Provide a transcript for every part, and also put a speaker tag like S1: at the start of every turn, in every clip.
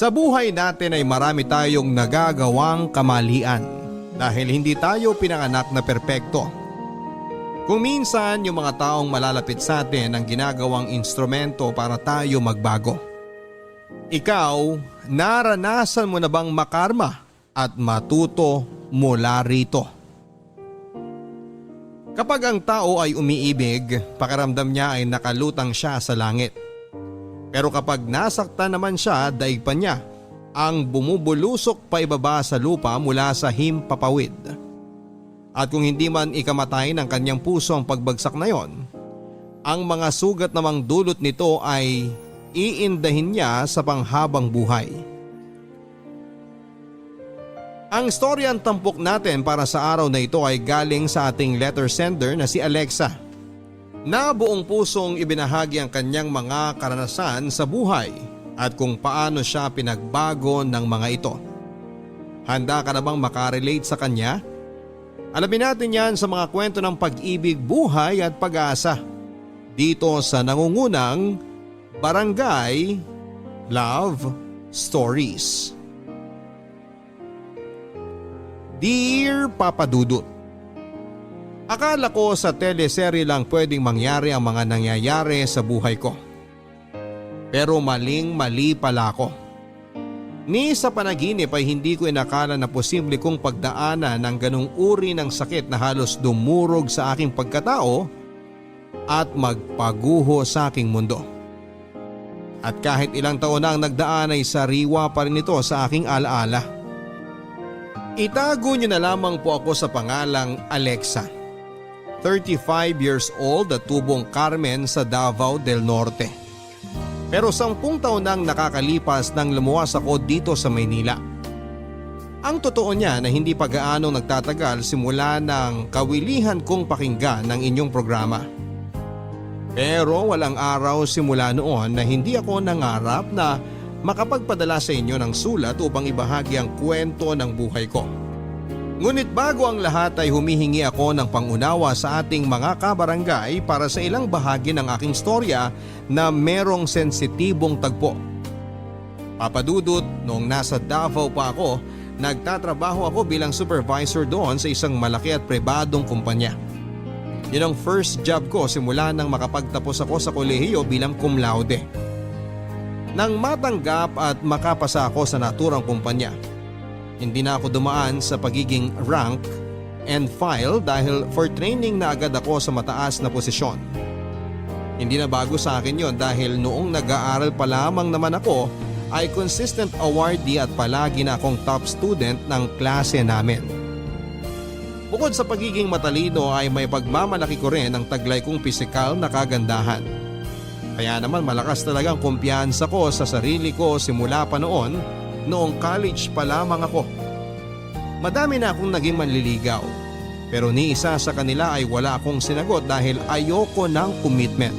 S1: Sa buhay natin ay marami tayong nagagawang kamalian dahil hindi tayo pinanganak na perpekto. Kung minsan yung mga taong malalapit sa atin ang ginagawang instrumento para tayo magbago. Ikaw, naranasan mo na bang makarma at matuto mula rito? Kapag ang tao ay umiibig, pakiramdam niya ay nakalutang siya sa langit. Pero kapag nasaktan naman siya, daig pa niya ang bumubulusok pa ibaba sa lupa mula sa himpapawid. At kung hindi man ikamatay ng kanyang puso ang pagbagsak na yon, ang mga sugat namang dulot nito ay iindahin niya sa panghabang buhay. Ang storyang tampok natin para sa araw na ito ay galing sa ating letter sender na si Alexa, na buong pusong ibinahagi ang kanyang mga karanasan sa buhay at kung paano siya pinagbago ng mga ito. Handa ka na bang makarelate sa kanya? Alamin natin yan sa mga kwento ng pag-ibig, buhay at pag-asa dito sa nangungunang Barangay Love Stories. Dear Papa Dudut, akala ko sa teleserye lang pwedeng mangyari ang mga nangyayari sa buhay ko. Pero maling-mali pala ako. Ni sa panaginip ay hindi ko inakala na posible kong pagdaanan ng ganung uri ng sakit na halos dumurog sa aking pagkatao at magpaguho sa aking mundo. At kahit ilang taon na ang nagdaan ay sariwa pa rin ito sa aking alaala. Itago niyo na lamang po ako sa pangalang Alexa. 35 years old at tubong Carmen sa Davao del Norte. Pero 10 taon nang nakakalipas nang lumuwas ako dito sa Maynila. Ang totoo niya na hindi pa gaano nagtatagal simula ng kawilihan kong pakinggan ng inyong programa. Pero walang araw simula noon na hindi ako nangarap na makapagpadala sa inyo ng sulat upang ibahagi ang kwento ng buhay ko. Ngunit bago ang lahat ay humihingi ako ng pangunawa sa ating mga kabarangay para sa ilang bahagi ng aking storya na merong sensitibong tagpo. Papadudot, noong nasa Davao pa ako, nagtatrabaho ako bilang supervisor doon sa isang malaki at pribadong kumpanya. Yun ang first job ko simula nang makapagtapos ako sa kolehiyo bilang cum laude. Nang matanggap at makapasa ako sa naturang kumpanya, hindi na ako dumaan sa pagiging rank and file dahil for training na agad ako sa mataas na posisyon. Hindi na bago sa akin yon dahil noong nag-aaral pa lamang naman ako ay consistent awardee at palagi na akong top student ng klase namin. Bukod sa pagiging matalino ay may pagmamalaki ko rin ang taglay kong pisikal na kagandahan. Kaya naman malakas talagang kumpiyansa ko sa sarili ko simula pa noong college pa lamang ako. Madami na akong naging manliligaw, pero ni isa sa kanila ay wala akong sinagot dahil ayoko ng commitment.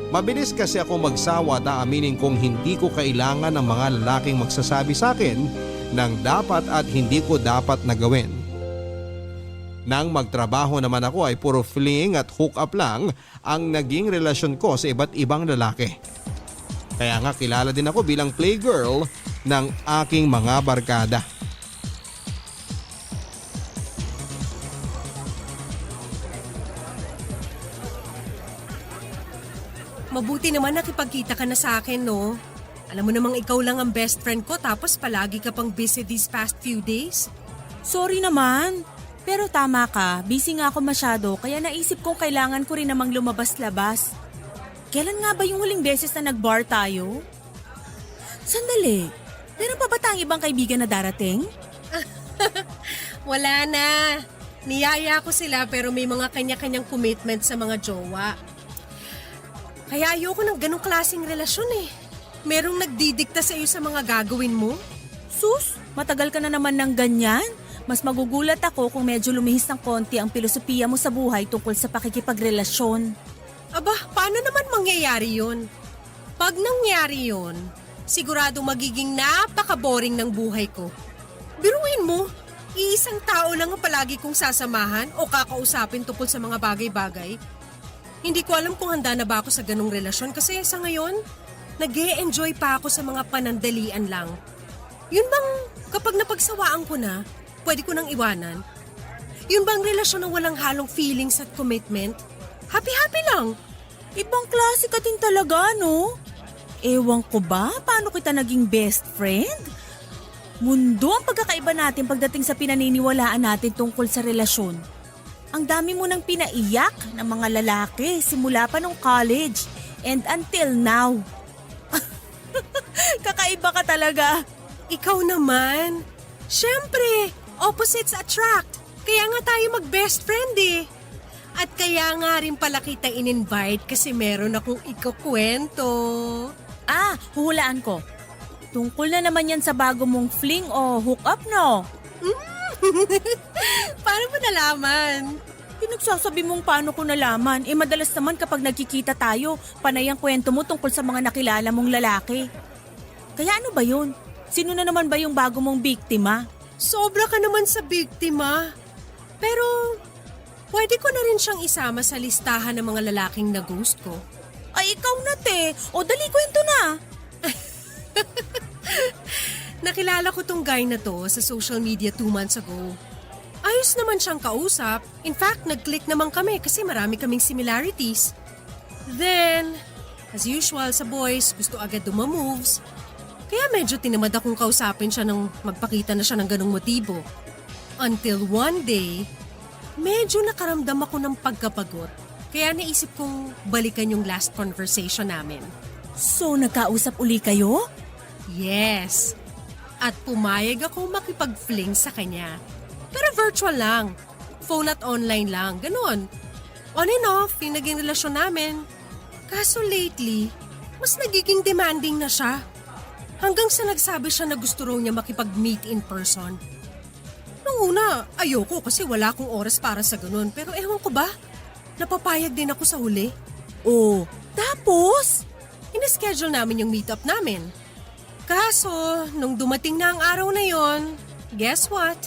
S1: Mabilis kasi ako magsawa at aaminin kong hindi ko kailangan ng mga lalaking magsasabi sa akin ng dapat at hindi ko dapat na gawin. Nang magtrabaho naman ako ay puro fling at hook up lang ang naging relasyon ko sa iba't ibang lalaki. Kaya nga kilala din ako bilang playgirl ng aking mga barkada.
S2: Mabuti naman nakipagkita ka na sa akin, no? Alam mo namang ikaw lang ang best friend ko tapos palagi ka pang busy these past few days.
S3: Sorry naman. Pero tama ka, busy nga ako masyado kaya naisip kong kailangan ko rin namang lumabas-labas. Kailan nga ba yung huling beses na nag-bar tayo? Sandali, meron pa ba tayong ibang kaibigan na darating?
S2: Wala na. Niyaya ko sila pero may mga kanya-kanyang commitment sa mga jowa. Kaya ayoko ng ganong klaseng relasyon eh. Merong nagdidikta sa iyo sa mga gagawin mo?
S3: Sus, matagal ka na naman ng ganyan. Mas magugulat ako kung medyo lumihis ng konti ang filosofiya mo sa buhay tungkol sa pakikipagrelasyon.
S2: Aba, paano naman mangyayari yun? Pag nangyari yun, sigurado magiging napaka-boring ng buhay ko. Biruin mo, iisang tao lang ang palagi kong sasamahan o kakausapin tungkol sa mga bagay-bagay. Hindi ko alam kung handa na ba ako sa ganong relasyon kasi sa ngayon, nag-e-enjoy pa ako sa mga panandalian lang. Yun bang kapag napagsawaan ko na, pwede ko nang iwanan? Yun bang relasyon na walang halong feelings at commitment? Happy-happy lang.
S3: Ibang klase ka din talaga, no? Ewan ko ba, paano kita naging best friend? Mundo ang pagkakaiba natin pagdating sa pinaniniwalaan natin tungkol sa relasyon. Ang dami mo nang pinaiyak ng mga lalaki simula pa nung college and until now. Kakaiba ka talaga.
S2: Ikaw naman. Siyempre, opposites attract. Kaya nga tayo mag-best friend eh. At kaya nga rin pala kita in-invite kasi meron akong ikukwento.
S3: Huhulaan ko. Tungkol na naman yan sa bago mong fling o hook up, no?
S2: Paano mo nalaman?
S3: Pinagsasabi mong paano ko nalaman. Madalas naman kapag nagkikita tayo, panay ang kwento mo tungkol sa mga nakilala mong lalaki. Kaya ano ba yun? Sino na naman ba yung bago mong biktima?
S2: Sobra ka naman sa biktima. Pero pwede ko na rin siyang isama sa listahan ng mga lalaking na-ghost ko.
S3: Ay, ikaw na, te. O, dali, kwento na.
S2: Nakilala ko tong guy na to sa social media 2 months ago. Ayos naman siyang kausap. In fact, nag-click naman kami kasi marami kaming similarities. Then, as usual sa boys, gusto agad dumamoves. Kaya medyo tinamad akong kausapin siya nang magpakita na siya ng ganong motibo. Until one day, medyo nakaramdam ako ng pagkapagod. Kaya naisip kong balikan yung last conversation namin.
S3: So, nagkausap uli kayo?
S2: Yes. At pumayag ako makipag-fling sa kanya. Pero virtual lang. Phone at online lang. Ganon. On and off yung naging relasyon namin. Kaso lately, mas nagiging demanding na siya. Hanggang sa nagsabi siya na gusto raw niya makipag-meet in person. Nung una, ayoko kasi wala akong oras para sa ganon. Pero ewan ko ba, napapayag din ako sa huli.
S3: Oh, tapos?
S2: Ina-schedule namin yung meetup namin. Kaso, nung dumating na ang araw na yon, guess what?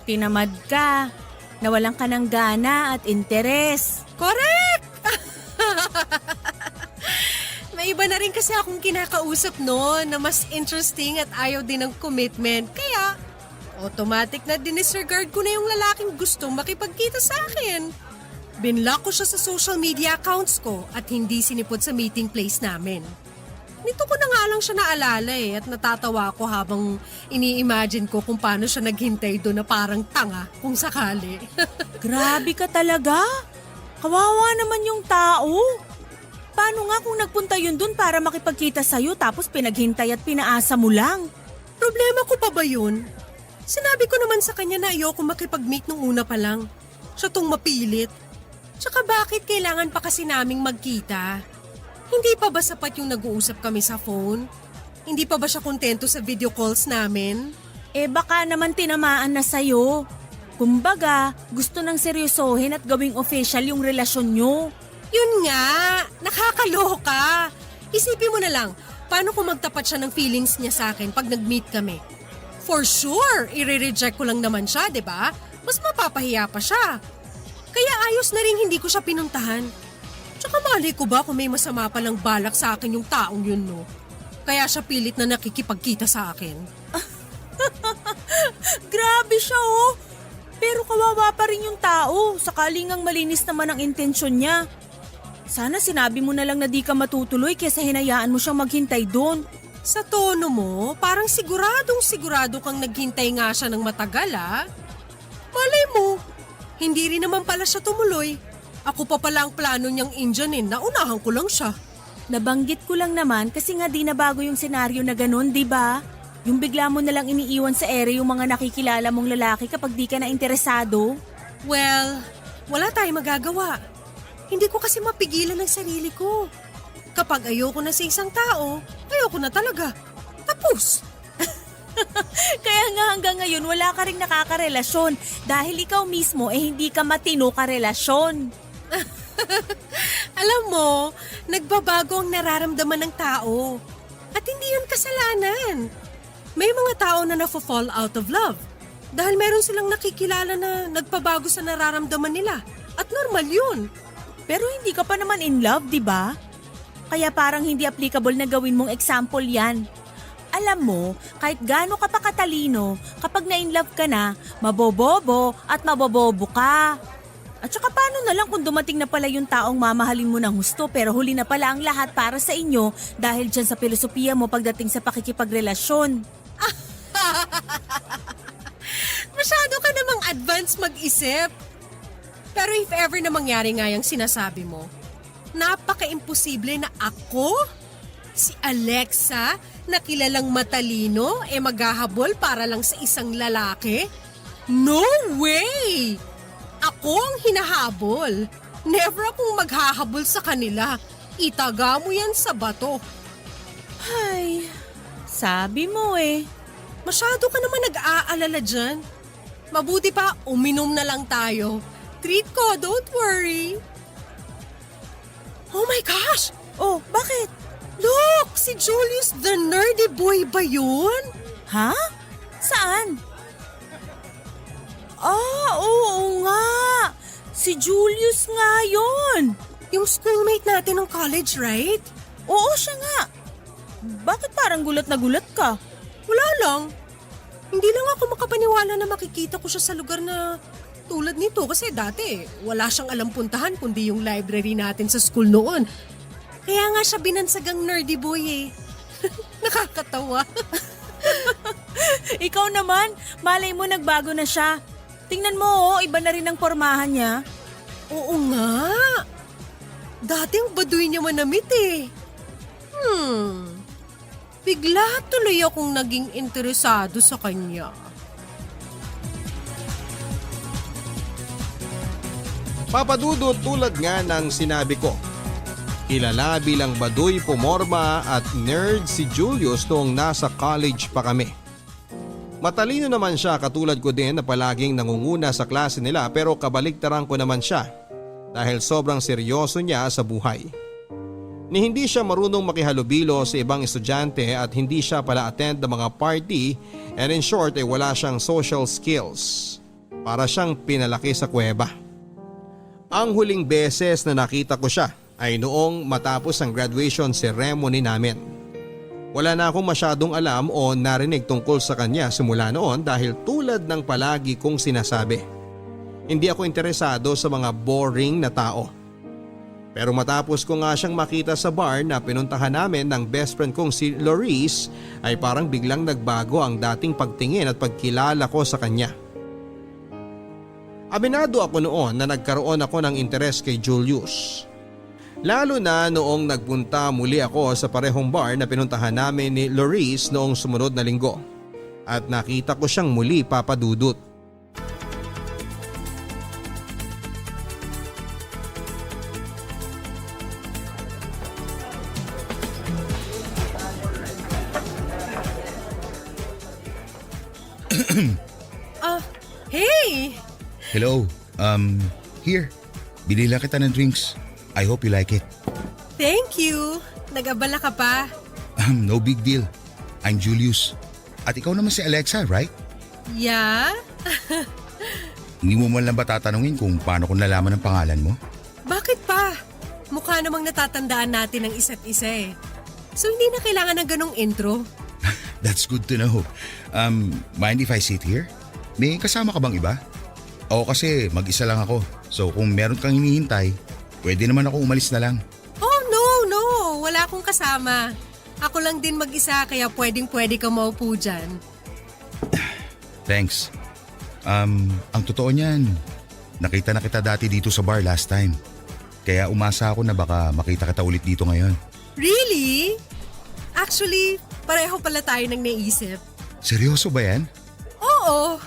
S3: Tinamad ka. Nawalan ka ng gana at interes.
S2: Correct! May iba na rin kasi akong kinakausap no na mas interesting at ayaw din ng commitment. Kaya, automatic na dinisregard ko na yung lalaking gustong makipagkita sa akin. Binlock ko siya sa social media accounts ko at hindi sinipot sa meeting place namin. Nito ko na nga lang siya naalala at natatawa ko habang ini-imagine ko kung paano siya naghintay doon na parang tanga kung sakali.
S3: Grabe ka talaga. Kawawa naman yung tao. Paano nga kung nagpunta yun dun para makipagkita sa'yo tapos pinaghintay at pinaasa mo lang?
S2: Problema ko pa ba yun? Sinabi ko naman sa kanya na ayoko makipag-meet nung una pa lang. Siya tong mapilit. Tsaka bakit kailangan pa kasi naming magkita? Hindi pa ba sapat yung nag-uusap kami sa phone? Hindi pa ba siya kontento sa video calls namin?
S3: Baka naman tinamaan na sa'yo. Kumbaga, gusto nang seryosohin at gawing official yung relasyon nyo.
S2: Yun nga, nakakaloka. Isipin mo na lang, paano kung magtapat siya ng feelings niya sa akin pag nag-meet kami? For sure, i-reject ko lang naman siya, di ba? Mas mapapahiya pa siya. Kaya ayos na rin hindi ko siya pinuntahan. Tsaka malay ko ba kung may masama palang balak sa akin yung taong yun, no? Kaya siya pilit na nakikipagkita sa akin.
S3: Grabe siya, oh. Pero kawawa pa rin yung tao. Sakaling ang malinis naman ang intensyon niya. Sana sinabi mo na lang na di ka matutuloy kesa hinayaan mo siyang maghintay doon.
S2: Sa tono mo, parang sigurado kang naghintay nga siya ng matagal, ah. Malay mo, hindi rin naman pala siya tumuloy. Ako pa pala ang plano niyang Indianin, naunahan ko lang siya.
S3: Nabanggit ko lang naman kasi nga di na bago yung senaryo na ganun, di ba? Yung bigla mo nalang iniiwan sa ere yung mga nakikilala mong lalaki kapag di ka na interesado.
S2: Well, wala tayong magagawa. Hindi ko kasi mapigilan ang sarili ko. Kapag ayoko na sa isang tao, ayoko na talaga. Tapos.
S3: Kaya nga hanggang ngayon wala ka ring nakakarelasyon dahil ikaw mismo hindi ka matino karelasyon.
S2: Alam mo, nagbabago ang nararamdaman ng tao. At hindi yun kasalanan. May mga tao na nafo-fall out of love dahil meron silang nakikilala na nagpabago sa nararamdaman nila. At normal yun.
S3: Pero hindi ka pa naman in love, di ba? Kaya parang hindi applicable na gawin mong example yan. Alam mo, kahit gaano ka pa katalino, kapag na-inlove ka na, mabobobo at mabobobo ka. At saka paano na lang kung dumating na pala yung taong mamahalin mo ng husto pero huli na pala ang lahat para sa inyo dahil dyan sa filosofiya mo pagdating sa pakikipagrelasyon.
S2: Masyado ka namang advance mag-isip. Pero if ever na mangyari nga yung sinasabi mo, napaka-imposible na ako, si Alexa, na kilalang matalino, maghahabol para lang sa isang lalaki? No way! Ako ang hinahabol. Never akong maghahabol sa kanila. Itaga mo yan sa bato.
S3: Ay, sabi mo eh.
S2: Masyado ka naman nag-aalala dyan. Mabuti pa, uminom na lang tayo. Treat ko, don't worry. Oh my gosh!
S3: Oh, bakit?
S2: Look! Si Julius the nerdy boy ba yun?
S3: Ha? Saan? Oo nga. Si Julius nga yun.
S2: Yung schoolmate natin ng college, right?
S3: Oo, siya nga. Bakit parang gulat na gulat ka?
S2: Wala lang. Hindi lang ako makapaniwala na makikita ko siya sa lugar na tulad nito kasi dati wala siyang alam puntahan kundi yung library natin sa school noon. Kaya nga siya binansagang nerdy boy eh. Nakakatawa.
S3: Ikaw naman, malay mo nagbago na siya. Tingnan mo, iba na rin ang pormahan niya.
S2: Oo nga. Dati ang baduy niya manamit eh. Bigla tuloy akong naging interesado sa kanya.
S1: Papadudot tulad nga ng sinabi ko. Kilala bilang baduy pumorma at nerd si Julius noong nasa college pa kami. Matalino naman siya katulad ko din na palaging nangunguna sa klase nila pero kabaliktaran ko naman siya dahil sobrang seryoso niya sa buhay. Ni hindi siya marunong makihalubilo sa ibang estudyante at hindi siya pala attend ng mga party and in short ay wala siyang social skills. Para siyang pinalaki sa kuweba. Ang huling beses na nakita ko siya ay noong matapos ang graduation ceremony namin. Wala na akong masyadong alam o narinig tungkol sa kanya simula noon dahil tulad ng palagi kong sinasabi. Hindi ako interesado sa mga boring na tao. Pero matapos ko nga siyang makita sa bar na pinuntahan namin ng best friend kong si Loris ay parang biglang nagbago ang dating pagtingin at pagkilala ko sa kanya. Aminado ako noon na nagkaroon ako ng interes kay Julius. Lalo na noong nagpunta muli ako sa parehong bar na pinuntahan namin ni Loris noong sumunod na linggo. At nakita ko siyang muli, Papadudot.
S2: Hey!
S4: Hello, here. Binila kita ng drinks. I hope you like it.
S2: Thank you! Nag-abala ka pa.
S4: No big deal. I'm Julius. At ikaw naman si Alexa, right?
S2: Yeah?
S4: Hindi mo man lang ba tatanungin kung paano ko nalaman ang pangalan mo?
S2: Bakit pa? Mukha namang natatandaan natin ang isa't isa eh. So hindi na kailangan ng ganong intro.
S4: That's good to know. Mind if I sit here? May kasama ka bang iba? Oo, kasi mag-isa lang ako. So kung meron kang hinihintay, pwede naman ako umalis na lang.
S2: Oh no! Wala akong kasama. Ako lang din mag-isa kaya pwedeng-pwede ka maupo dyan.
S4: Thanks. Ang totoo niyan, nakita na kita dati dito sa bar last time. Kaya umasa ako na baka makita kita ulit dito ngayon.
S2: Really? Actually, pareho pala tayo nang naisip.
S4: Seryoso ba yan?
S2: Oo.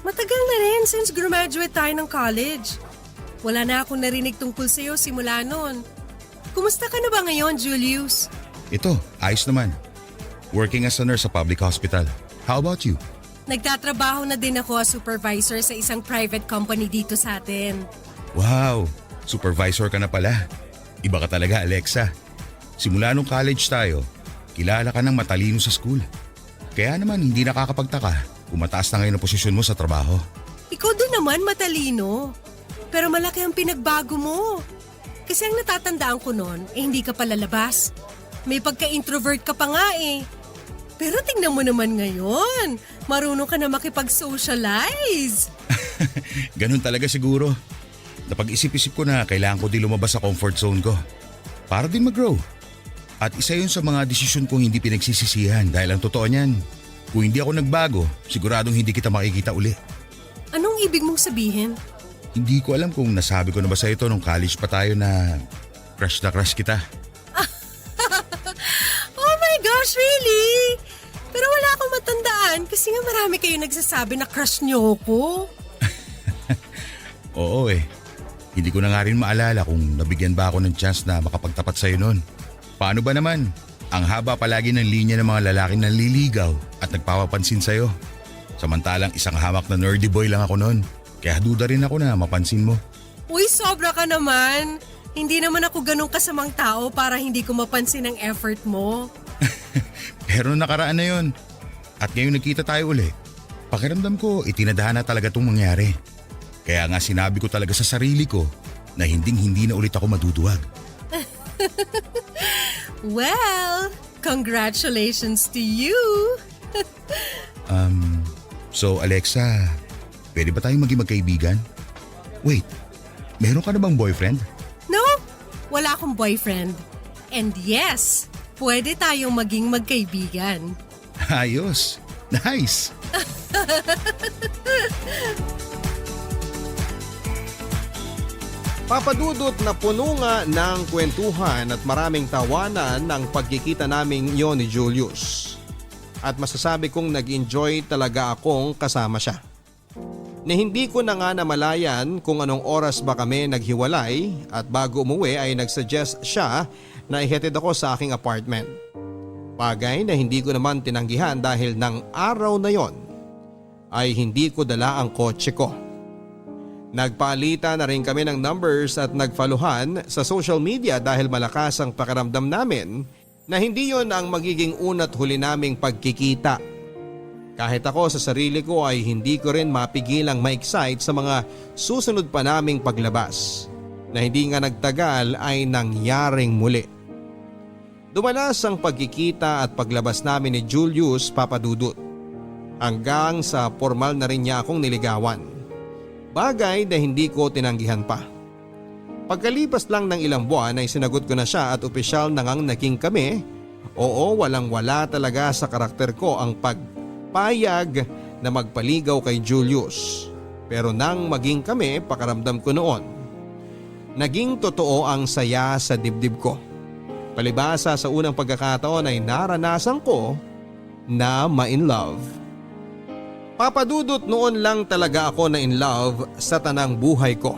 S2: Matagal na rin since graduate tayo ng college. Wala na akong narinig tungkol sa'yo simula noon. Kumusta ka na ba ngayon, Julius?
S4: Ito, ayos naman. Working as a nurse sa public hospital. How about you?
S2: Nagtatrabaho na din ako as supervisor sa isang private company dito sa atin.
S4: Wow, supervisor ka na pala. Iba ka talaga, Alexa. Simula nung college tayo, kilala ka ng matalino sa school. Kaya naman hindi nakakapagtaka kung mataas na ngayon ang posisyon mo sa trabaho.
S2: Ikaw din naman matalino. Pero malaki ang pinagbago mo. Kasi ang natatandaan ko noon, hindi ka palalabas. May pagka-introvert ka pa nga eh. Pero tingnan mo naman ngayon, marunong ka na makipag-socialize.
S4: Ganun talaga siguro. Napag-isip-isip ko na kailangan ko din lumabas sa comfort zone ko. Para din mag-grow. At isa yun sa mga desisyon kong hindi pinagsisisihan dahil ang totoo niyan, kung hindi ako nagbago, siguradong hindi kita makikita uli.
S2: Anong ibig mong sabihin?
S4: Hindi ko alam kung nasabi ko na ba sa ito nung college pa tayo na crush kita.
S2: Oh my gosh, really? Pero wala akong matandaan kasi nga marami kayo nagsasabi na crush niyo ko.
S4: Oo eh. Hindi ko na nga rin maalala kung nabigyan ba ako ng chance na makapagtapat sa'yo noon. Paano ba naman? Ang haba palagi ng linya ng mga lalaking nanliligaw at nagpapapansin sa'yo. Samantalang isang hamak na nerdy boy lang ako noon. Kaya duda rin ako na mapansin mo.
S2: Uy, sobra ka naman. Hindi naman ako ganun kasamang tao para hindi ko mapansin ang effort mo.
S4: Pero nakaraan na yun. At ngayon nagkita tayo uli. Pakiramdam ko itinadhana talaga itong mangyari. Kaya nga sinabi ko talaga sa sarili ko na hindi na ulit ako maduduwag.
S2: Well, congratulations to you.
S4: So Alexa, pwede ba tayong maging magkaibigan? Wait, meron ka na bang boyfriend?
S2: No, wala akong boyfriend. And yes, pwede tayong maging magkaibigan.
S4: Ayos, nice.
S1: Papadudot na puno nga ng kwentuhan at maraming tawanan ng pagkikita naming yon ni Julius. At masasabi kong nag-enjoy talaga akong kasama siya. Na hindi ko na nga namalayan kung anong oras ba kami naghiwalay at bago umuwi ay nagsuggest siya na ihatid ako sa aking apartment. Bagay na hindi ko naman tinanggihan dahil ng araw na yon ay hindi ko dala ang kotse ko. Nagpalitan na rin kami ng numbers at nagfaluhan sa social media dahil malakas ang pakiramdam namin na hindi yon ang magiging una't huli naming pagkikita. Kahit ako sa sarili ko ay hindi ko rin mapigilang ma-excite sa mga susunod pa naming paglabas na hindi nga nagtagal ay nangyaring muli. Dumalas ang pagkikita at paglabas namin ni Julius, Papadudut. Hanggang sa formal na rin niya akong niligawan. Bagay na hindi ko tinanggihan pa. Pagkalipas lang ng ilang buwan ay sinagot ko na siya at opisyal na ngang naging kami. Oo, walang wala talaga sa karakter ko ang pagpayag na magpaligaw kay Julius. Pero nang maging kami, pakaramdam ko noon. Naging totoo ang saya sa dibdib ko. Palibasa sa unang pagkakataon ay naranasan ko na ma-in love. Papadudot, noon lang talaga ako na in love sa tanang buhay ko.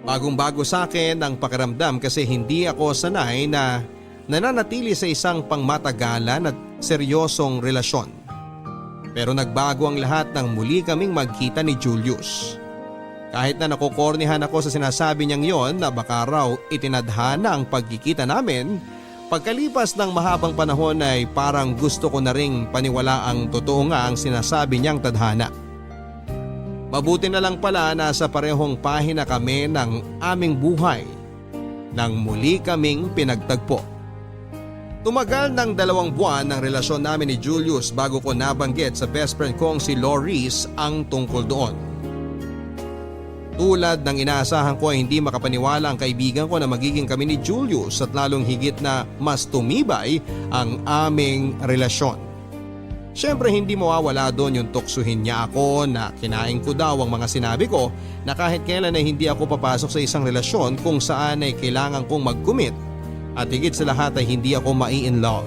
S1: Bagong-bago sa akin ang pakiramdam kasi hindi ako sanay na nananatili sa isang pangmatagalan at seryosong relasyon. Pero nagbago ang lahat nang muli kaming magkita ni Julius. Kahit na nakukornihan ako sa sinasabi niyang yon na baka raw itinadhana ang pagkikita namin, pagkalipas ng mahabang panahon ay parang gusto ko na ring paniwala ang totoo nga ang sinasabi niyang tadhana. Mabuti na lang pala na sa parehong pahina kami ng aming buhay nang muli kaming pinagtagpo. Tumagal ng 2 buwan ng relasyon namin ni Julius bago ko nabanggit sa best friend kong si Loris ang tungkol doon. Tulad ng inaasahan ko ay hindi makapaniwala ang kaibigan ko na magiging kami ni Julius at lalong higit na mas tumibay ang aming relasyon. Siyempre hindi mawawala doon yung tuksuhin niya ako na kinain ko daw ang mga sinabi ko na kahit kailan ay hindi ako papasok sa isang relasyon kung saan ay kailangan kong mag-commit at higit sa lahat ay hindi ako mai-in love.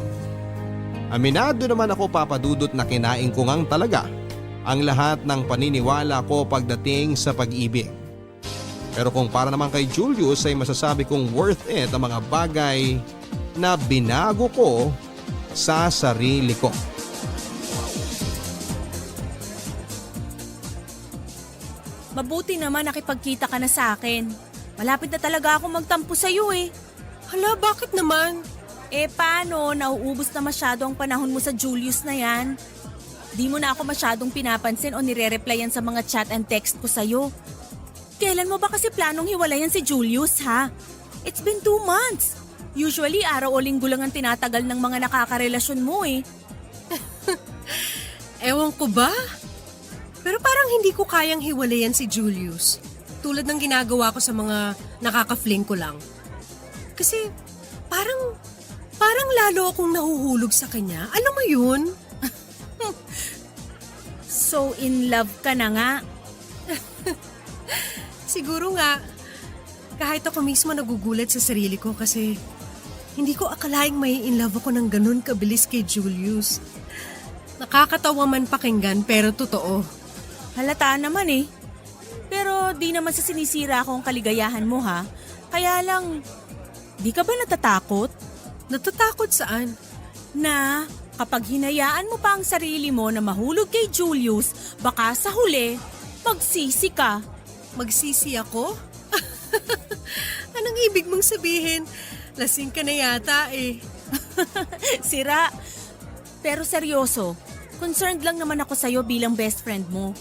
S1: Aminado naman ako, Papadudot, na kinain ko ngang talaga ang lahat ng paniniwala ko pagdating sa pag-ibig. Pero kung para naman kay Julius ay masasabi kong worth it ang mga bagay na binago ko sa sarili ko.
S3: Mabuti naman nakipagkita ka na sa akin. Malapit na talaga ako magtampo sa'yo eh.
S2: Hala, bakit naman?
S3: Eh paano, nauubos na masyado ang panahon mo sa Julius na yan? Di mo na ako masyadong pinapansin o nire-replyan sa mga chat and text ko sa'yo. Kailan mo ba kasi planong hiwalayan si Julius ha? It's been 2 months. Usually, araw o linggo lang ang tinatagal ng mga nakakarelasyon mo eh.
S2: Ewan ko ba? Pero parang hindi ko kayang hiwalayan si Julius. Tulad ng ginagawa ko sa mga nakaka-fling ko lang. Kasi parang lalo akong nahuhulog sa kanya. Alam mo yun?
S3: So in love ka na nga.
S2: Siguro nga. Kahit ako mismo nagugulat sa sarili ko kasi hindi ko akalaing may in love ako ng ganun kabilis kay Julius. Nakakatawa man pakinggan pero totoo.
S3: Halata naman eh. Pero di naman sa sinisira akong kaligayahan mo ha. Kaya lang, di ka ba natatakot?
S2: Natatakot saan?
S3: Na kapag hinayaan mo pa ang sarili mo na mahulog kay Julius, baka sa huli, magsisi ka.
S2: Magsisi ako? Anong ibig mong sabihin? Lasing ka na yata eh.
S3: Sira. Pero seryoso, concerned lang naman ako sa'yo bilang best friend mo.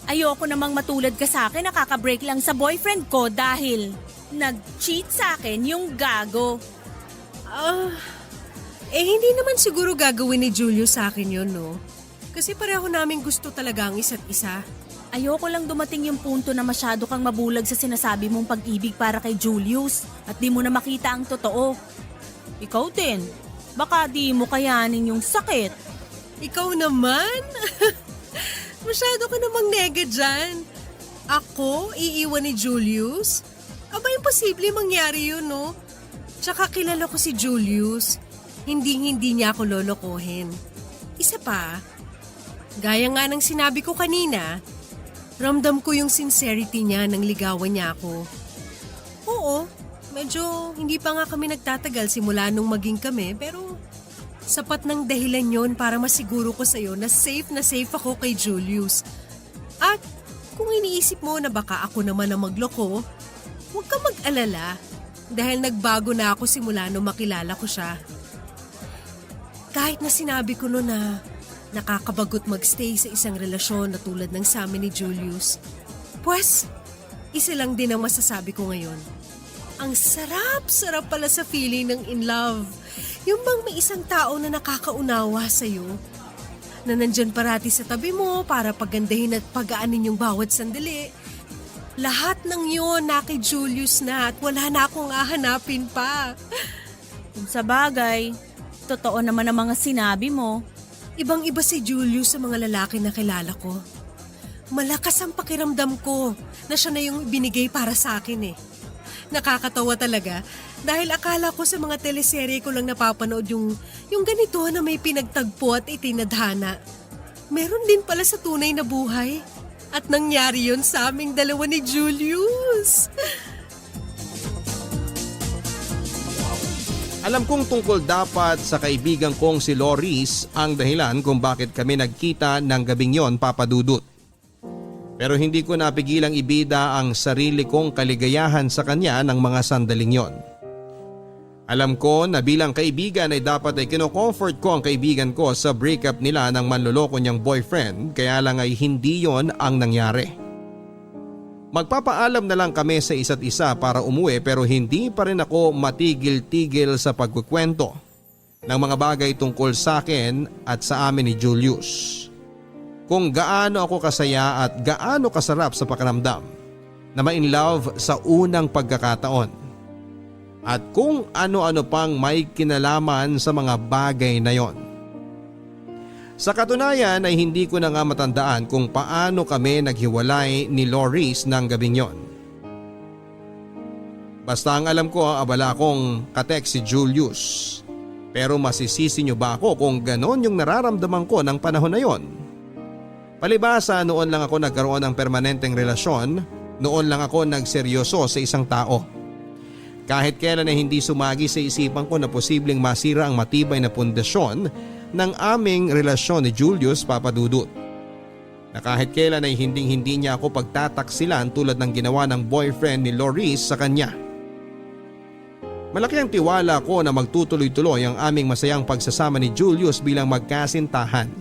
S3: Ayoko namang matulad ka sa akin, nakaka-break lang sa boyfriend ko dahil nag-cheat sa akin yung gago.
S2: Hindi naman siguro gagawin ni Julius sa akin yun, no? Kasi pareho namin gusto talaga ang isa't isa.
S3: Ayoko lang dumating yung punto na masyado kang mabulag sa sinasabi mong pag-ibig para kay Julius at di mo na makita ang totoo. Ikaw din, baka di mo kayanin yung sakit.
S2: Ikaw naman? Masyado ka namang nega dyan. Ako, iiwan ni Julius? Aba, imposible mangyari yun, no? Tsaka kilala ko si Julius. Hindi niya ako lolokohin. Isa pa, gaya nga ng sinabi ko kanina, ramdam ko yung sincerity niya nang ligawan niya ako. Oo, medyo hindi pa nga kami nagtatagal simula nung maging kami pero sapat ng dahilan yon para masiguro ko sa'yo na safe ako kay Julius. At kung iniisip mo na baka ako naman ang magloko, huwag ka mag-alala dahil nagbago na ako simula nung makilala ko siya. Kahit na sinabi ko noon na nakakabagot magstay sa isang relasyon na tulad ng sa amin ni Julius. Pues, isa lang din ang masasabi ko ngayon. Ang sarap pala sa feeling ng in love. Yung bang may isang tao na nakakaunawa sa'yo. Na nandyan parati sa tabi mo para pagandahin at pagaanin yung bawat sandali. Lahat ng yun na kay Julius na at wala na akong hahanapin pa.
S3: Kung sa bagay, totoo naman ang mga sinabi mo.
S2: Ibang-iba si Julius sa mga lalaki na kilala ko. Malakas ang pakiramdam ko na siya na yung binigay para sa akin eh. Nakakatawa talaga dahil akala ko sa mga teleserye ko lang napapanood yung ganito na may pinagtagpo at itinadhana. Meron din pala sa tunay na buhay. At nangyari yun sa aming dalawa ni Julius.
S1: Alam kong tungkol dapat sa kaibigan kong si Loris ang dahilan kung bakit kami nagkita ng gabing yon, Papa Dudut. Pero hindi ko napigilang ibida ang sarili kong kaligayahan sa kanya ng mga sandaling yon. Alam ko na bilang kaibigan ay dapat ay kino-comfort ko ang kaibigan ko sa breakup nila ng manloloko niyang boyfriend, kaya lang ay hindi yon ang nangyari. Magpapaalam na lang kami sa isa't isa para umuwi pero hindi pa rin ako matigil-tigil sa pagkukwento ng mga bagay tungkol sa akin at sa amin ni Julius. Kung gaano ako kasaya at gaano kasarap sa pakiramdam na ma-in love sa unang pagkakataon. At kung ano-ano pang may kinalaman sa mga bagay na yon. Sa katunayan ay hindi ko na nga matandaan kung paano kami naghiwalay ni Loris ng gabing yon. Basta ang alam ko, abala akong katext si Julius. Pero masisisi niyo ba ako kung ganon yung nararamdaman ko ng panahon na yon? Palibasa, noon lang ako nagkaroon ng permanenteng relasyon, noon lang ako nagseryoso sa isang tao. Kahit kailan ay hindi sumagi sa isipan ko na posibleng masira ang matibay na pundasyon ng aming relasyon ni Julius, Papa Dudut. Na kahit kailan ay hindi niya ako pagtataksilan tulad ng ginawa ng boyfriend ni Loris sa kanya. Malaki ang tiwala ko na magtutuloy-tuloy ang aming masayang pagsasama ni Julius bilang magkasintahan.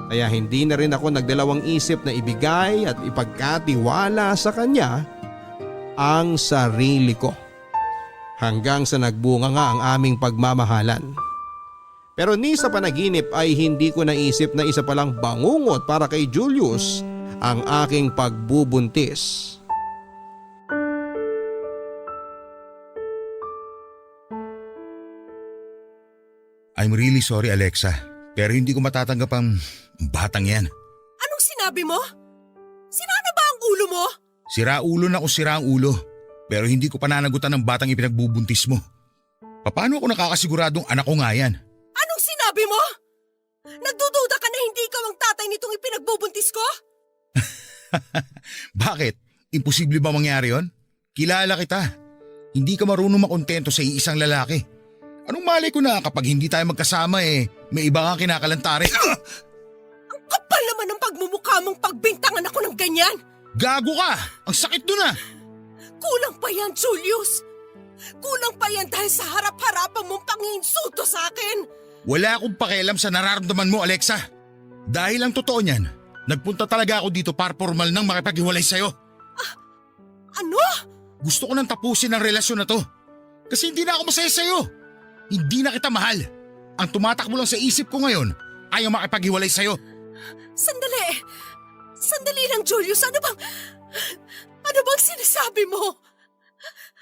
S1: Kaya hindi na rin ako nagdalawang isip na ibigay at ipagkatiwala sa kanya ang sarili ko. Hanggang sa nagbunga nga ang aming pagmamahalan. Pero ni sa panaginip ay hindi ko naisip na isa palang bangungot para kay Julius ang aking pagbubuntis.
S4: I'm really sorry, Alexa. Pero hindi ko matatanggap ang batang yan.
S2: Anong sinabi mo? Sira na ba ang ulo mo?
S4: Sira ulo na o sira ang ulo. Pero hindi ko pananagutan ng batang ipinagbubuntis mo. Paano ako nakakasiguradong anak ko nga yan?
S2: Anong sinabi mo? Nagdududa ka na hindi ikaw ang tatay nitong ipinagbubuntis ko?
S4: Bakit? Imposible ba mangyari yon? Kilala kita. Hindi ka marunong makontento sa iisang lalaki. Anong malay ko na kapag hindi tayo magkasama may iba kang kinakalantari.
S2: Ang kapal naman ng pagmumukha mong pagbintangan ako ng ganyan.
S4: Gago ka! Ang sakit doon ah!
S2: Kulang pa yan, Julius. Kulang pa yan dahil sa harap-harapan mong panginsulto sa akin.
S4: Wala akong pakialam sa nararamdaman mo, Alexa. Dahil ang totoo niyan, nagpunta talaga ako dito para formal nang makipaghiwalay sa'yo.
S2: Ano?
S4: Gusto ko nang tapusin ang relasyon na to. Kasi hindi na ako masaya sa'yo. Hindi na kita mahal. Ang tumatakbo lang sa isip ko ngayon ay ang makipaghiwalay sa'yo.
S2: Sandali. Sandali lang, Julius. Ano bang sinasabi mo?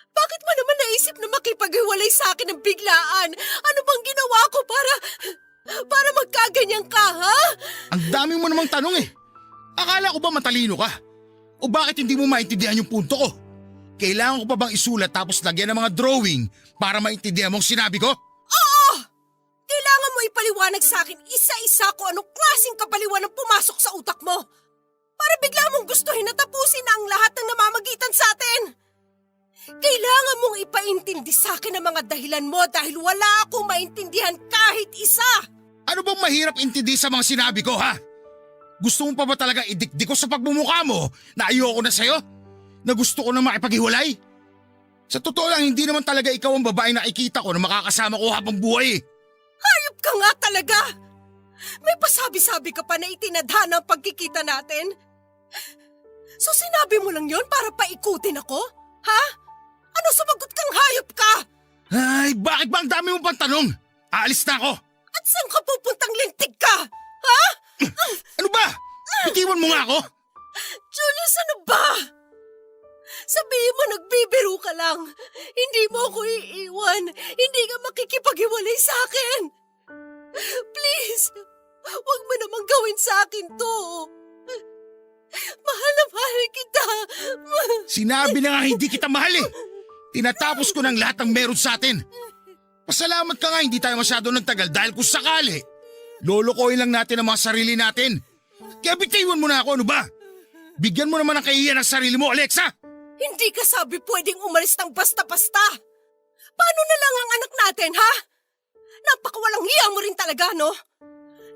S2: Bakit mo naman naisip na makipaghiwalay sa akin ng biglaan? Ano bang ginawa ko para magkaganyan ka, ha?
S4: Ang dami mo namang tanong Akala ko ba matalino ka? O bakit hindi mo maintindihan yung punto ko? Kailangan ko pa bang isulat tapos lagyan ng mga drawing para maintindihan mo ang sinabi ko?
S2: Oo! Kailangan mo ipaliwanag sa akin isa-isa kung anong klaseng kabaliwan ang pumasok sa utak mo. Para bigla mong gustuhin na tapusin na ang lahat ng namamagitan sa atin. Kailangan mong ipaintindi sa akin ang mga dahilan mo dahil wala akong maintindihan kahit isa.
S4: Ano bang mahirap intindi sa mga sinabi ko, ha? Gusto mo pa ba talaga idikdik ko sa pagmumukha mo na ayoko na sa'yo? Na gusto ko na makipaghiwalay? Sa totoo lang, hindi naman talaga ikaw ang babae na nakikita ko na makakasama ko habang buhay.
S2: Hayop ka nga talaga! May pasabi-sabi ka pa na itinadhana ang pagkikita natin. So sinabi mo lang yon para paikutin ako? Ha? Ano, sumagot kang hayop ka?
S4: Ay, bakit ba ang dami mo pang tanong? Aalis na ako.
S2: At saan ka pupuntang lintig ka? Ha?
S4: Ano ba? Bitiwan mo nga ako?
S2: Julius, ano ba? Sabihin mo nagbibiro ka lang. Hindi mo ako iiwan. Hindi ka makikipaghiwalay sa akin. Please, huwag mo namang gawin sa akin to. Mahal na mahal kita.
S4: Sinabi na nga hindi kita mahal Tinatapos ko ng lahat ng meron sa atin. Pasalamat ka nga hindi tayo masyado nagtagal dahil kung sakali, lolokohin lang natin ang mga sarili natin. Kaya bitiwan mo na ako, ano ba? Bigyan mo naman ng kahihiyan ang sarili mo, Alexa!
S2: Hindi ka sabi pwedeng umalis ng basta-basta. Paano na lang ang anak natin, ha? Napakawalang hiya mo rin talaga, no?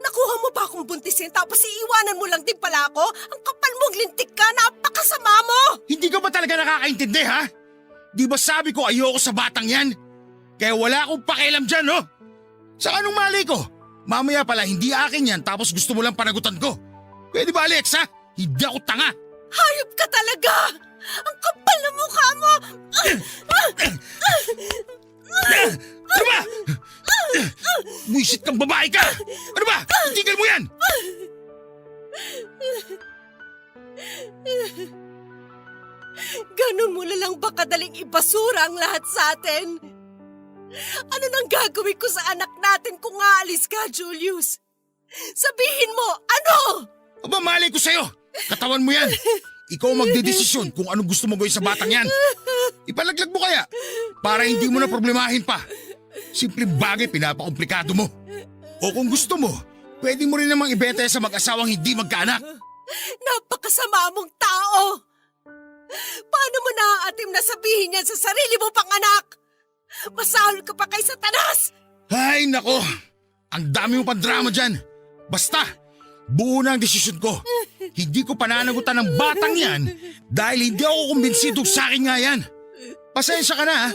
S2: Nakuha mo ba akong buntisin tapos iiwanan mo lang din pala ako? Ang kapal mong lintik ka, napakasama mo!
S4: Hindi ka ba talaga nakakaintindi, ha? Di ba sabi ko ayoko sa batang yan? Kaya wala akong pakialam dyan, no? Sa anong mali ko? Mamaya pala hindi akin yan tapos gusto mo lang panagutan ko. Pwede ba, Alexa? Hindi ako tanga.
S2: Hayop ka talaga! Ang kapal na mukha mo!
S4: Ano ba? Buisit kang babae ka! Ano ba? Itigil mo yan!
S2: Ganun mo na lang ba kadaling ibasura ang lahat sa atin? Ano nang gagawin ko sa anak natin kung aalis ka, Julius? Sabihin mo, ano?
S4: Aba, malay ko sa'yo! Katawan mo yan! Ikaw ang magdedesisyon kung anong gusto mo gawin sa batang yan. Ipalaglag mo kaya para hindi mo na problemahin pa. Simpleng bagay pinapakomplikado mo. O kung gusto mo, pwede mo rin namang ibenta sa mag-asawang hindi magkaanak.
S2: Napakasama mong tao! Paano mo naaatim na sabihin yan sa sarili mo pang anak? Masahol ka pa kay Satanas!
S4: Ay, nako! Ang dami mo pang drama dyan. Basta, buo na ang desisyon ko. Hindi ko pananagutan ng batang yan dahil hindi ako kumbinsidong sa akin nga yan. Pasensya ka na ha,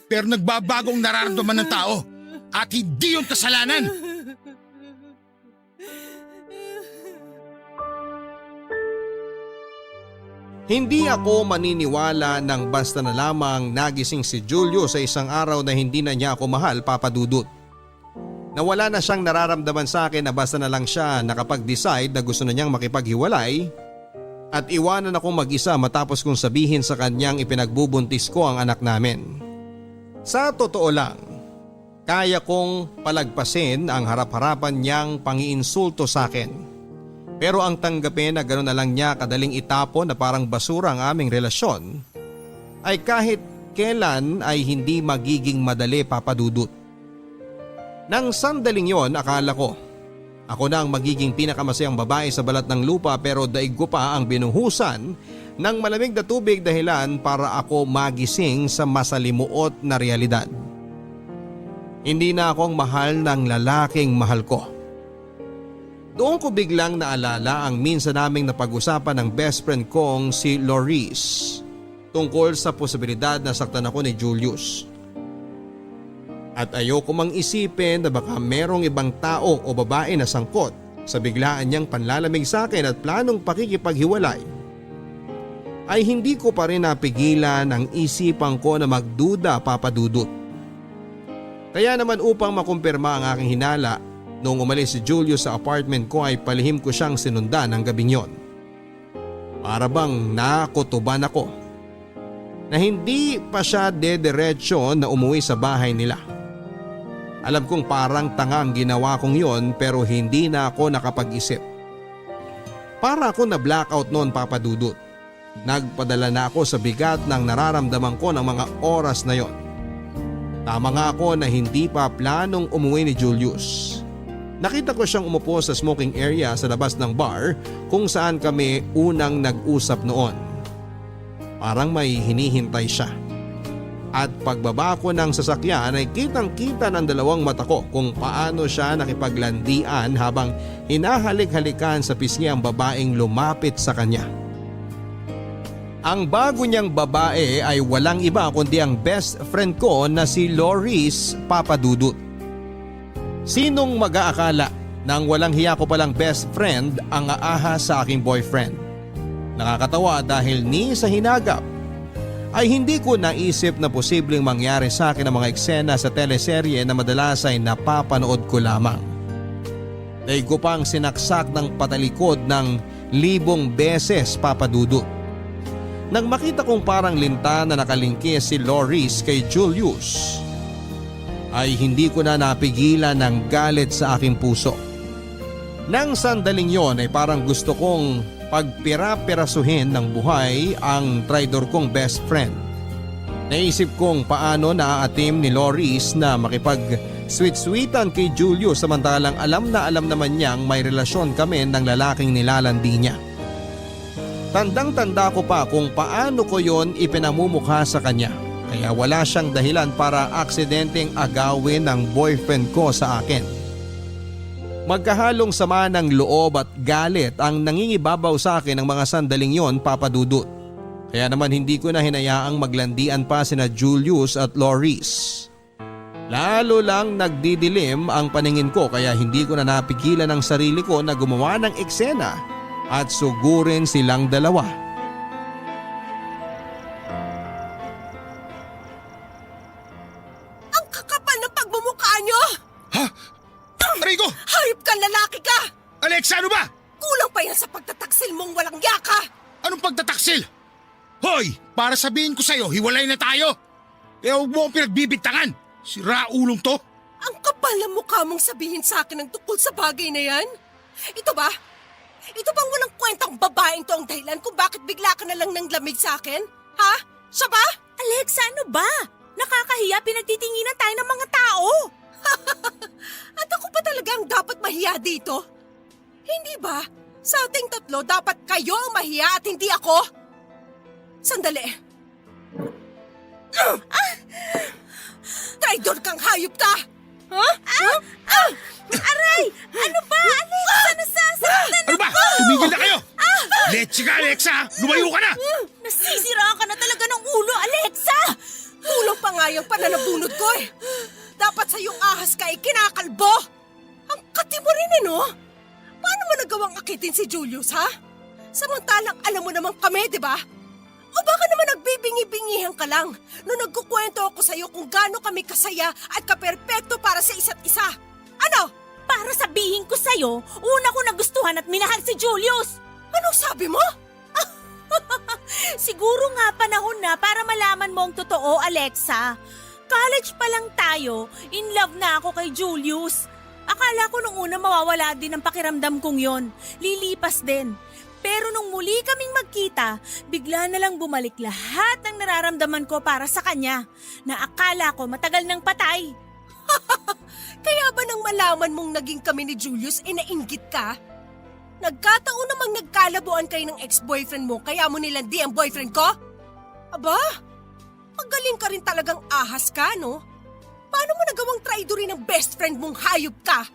S4: pero nagbabago ang nararamdaman ng tao at hindi yung kasalanan.
S1: Hindi ako maniniwala nang basta na lamang nagising si Julio sa isang araw na hindi na niya ako mahal, Papa Dudut. Nawala na siyang nararamdaman sa akin na basta na lang siya nakapag-decide na gusto na niyang makipaghiwalay at iwanan akong mag-isa matapos kong sabihin sa kanyang ipinagbubuntis ko ang anak namin. Sa totoo lang, kaya kong palagpasin ang harap-harapan niyang pangiinsulto sa akin. Pero ang tanggapin na gano'n na lang niya kadaling itapon na parang basura ang aming relasyon ay kahit kailan ay hindi magiging madali, Papa Dudut. Nang sandaling yon, akala ko ako na ang magiging pinakamasayang babae sa balat ng lupa, pero daig ko pa ang binuhusan ng malamig na tubig dahilan para ako magising sa masalimuot na realidad. Hindi na akong mahal ng lalaking mahal ko. Doon ko biglang naalala ang minsan naming napag-usapan ng best friend kong si Loris tungkol sa posibilidad na saktan ako ni Julius. At ayoko mang isipin na baka merong ibang tao o babae na sangkot sa biglaan niyang panlalamig sa akin at planong pakikipaghiwalay. Ay hindi ko pa rin napigilan ang isipan ko na magduda, Papa Dudut. Kaya naman upang makumpirma ang aking hinala, noong umalis si Julius sa apartment ko ay palihim ko siyang sinundan ng gabing yon. Para bang nakutuban ako na hindi pa siya dederecho na umuwi sa bahay nila. Alam kong parang tanga ang ginawa kong yon, pero hindi na ako nakapag-isip. Para ako na blackout noon, Papa Dudut. Nagpadala na ako sa bigat ng nararamdaman ko ng mga oras na yon. Tama nga ako na hindi pa planong umuwi ni Julius. Nakita ko siyang umupo sa smoking area sa labas ng bar kung saan kami unang nag-usap noon. Parang may hinihintay siya. At pagbaba ko ng sasakyan ay kitang-kita ng dalawang mata ko kung paano siya nakipaglandian habang hinahalik-halikan sa pisngi ang babaeng lumapit sa kanya. Ang bago niyang babae ay walang iba kundi ang best friend ko na si Loris, Papa Dudut. Sinong mag-aakala nang walang hiya ko palang best friend ang aahas sa aking boyfriend? Nakakatawa dahil ni sa hinagap ay hindi ko naisip na posibleng mangyari sa akin ang mga eksena sa teleserye na madalas ay napapanood ko lamang. Daig ko pang sinaksak ng patalikod ng 1,000 beses, Papa Dudut. Nang makita kong parang linta na nakalingkis si Loris kay Julius, ay hindi ko na napigilan ng galit sa aking puso. Nang sandaling yon ay parang gusto kong pagpira-pirasuhin ng buhay ang traidor kong best friend. Naisip kong paano naaatim ni Loris na makipag-sweet-sweetan kay Julio samantalang alam naman niyang may relasyon kami ng lalaking nilalandi niya. Tandang-tanda ko pa kung paano ko yon ipinamumukha sa kanya. Kaya wala siyang dahilan para aksidenteng agawin ng boyfriend ko sa akin. Magkahalong sama ng loob at galit ang nangingibabaw sa akin ng mga sandaling yon, Papa Dudut. Kaya naman hindi ko na hinayaang maglandian pa sina Julius at Loris. Lalo lang nagdidilim ang paningin ko kaya hindi ko na napigilan ang sarili ko na gumawa ng eksena at sugurin silang dalawa.
S4: Rico!
S2: Hayop ka, lalaki ka!
S4: Alexa, ano ba?
S2: Kulang pa yan sa pagtataksil mong walang yaka!
S4: Anong pagtataksil? Hoy! Para sabihin ko sa'yo, hiwalay na tayo! Kaya huwag mo akong pinagbibintangan! Sira ulong to!
S2: Ang kapal ng mukha mong sabihin sa akin ang tungkol sa bagay na yan? Ito ba? Ito bang walang kwentang babaeng to ang dahilan kung bakit bigla ka na lang nang lamig sa akin? Ha? Siya ba?
S3: Alexa, ano ba? Nakakahiya, pinagtitinginan tayo ng mga tao.
S2: At ako pa talaga ang dapat mahiya dito? Hindi ba? Sa ating tatlo, dapat kayo ang mahiya at hindi ako? Sandali. Traidor kang hayop ka!
S3: Aray! Ano ba, Alexa? Nasasaktan
S4: Ano ba? Tumigil na kayo! Leche ka, Alexa! Lumayo ka na!
S3: Nasisiraan ka na talaga ng ulo, Alexa!
S2: Kulang pa nga yung pananabunod ko eh. Dapat sa iyong ahas ka ay kinakalbo. Ang kati mo rin eh, no? Paano mo nagawang akitin si Julius, ha? Samantalang alam mo naman kami, di ba? O baka naman nagbibingi-bingihan ka lang nung nagkukwento ako sa'yo kung gaano kami kasaya at kaperpekto para sa isa't isa. Ano?
S3: Para sabihin ko sa'yo, una ko nagustuhan at minahal si Julius.
S2: Anong sabi mo?
S3: Siguro nga panahon na para malaman mo ang totoo, Alexa. College pa lang tayo, in love na ako kay Julius. Akala ko nung una mawawala din ang pakiramdam kong yon. Lilipas din. Pero nung muli kaming magkita, bigla na lang bumalik lahat ng nararamdaman ko para sa kanya na akala ko matagal nang patay.
S2: Kaya ba nang malaman mong naging kami ni Julius, nainggit ka? Nagkataon namang nagkalabuan kayo ng ex-boyfriend mo kaya mo nilandi ang boyfriend ko? Aba, magaling ka rin talagang ahas ka, no? Paano mo nagawang traidorin ng best friend mong hayop ka?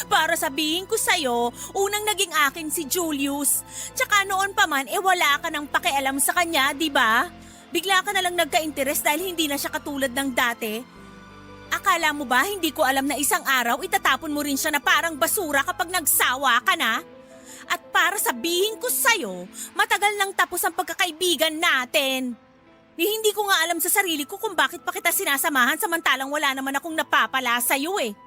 S3: Para sabihin ko sa'yo, unang naging akin si Julius. Tsaka noon pa man, wala ka nang pakialam sa kanya, di ba? Bigla ka na lang nagka-interes dahil hindi na siya katulad ng dati. Akala mo ba hindi ko alam na isang araw itatapon mo rin siya na parang basura kapag nagsawa ka na? At para sabihin ko sa'yo, matagal nang tapos ang pagkakaibigan natin. Hindi ko nga alam sa sarili ko kung bakit pa kita sinasamahan samantalang wala naman akong napapala sa'yo eh.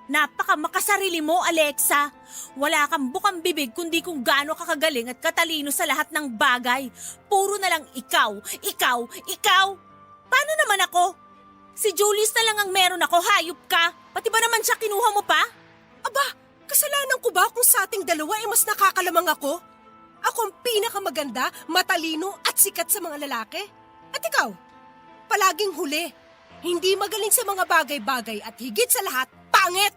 S3: Napaka makasarili mo, Alexa. Wala kang bukang bibig kundi kung gaano ka kagaling at katalino sa lahat ng bagay. Puro na lang ikaw, ikaw, ikaw. Paano naman ako? Si Julius na lang ang meron ako, hayop ka. Pati ba naman siya kinuha mo pa?
S2: Aba, kasalanan ko ba kung sa ating dalawa mas nakakalamang ako? Ako ang pinakamaganda, matalino at sikat sa mga lalaki? At ikaw, palaging huli. Hindi magaling sa mga bagay-bagay at higit sa lahat, pangit!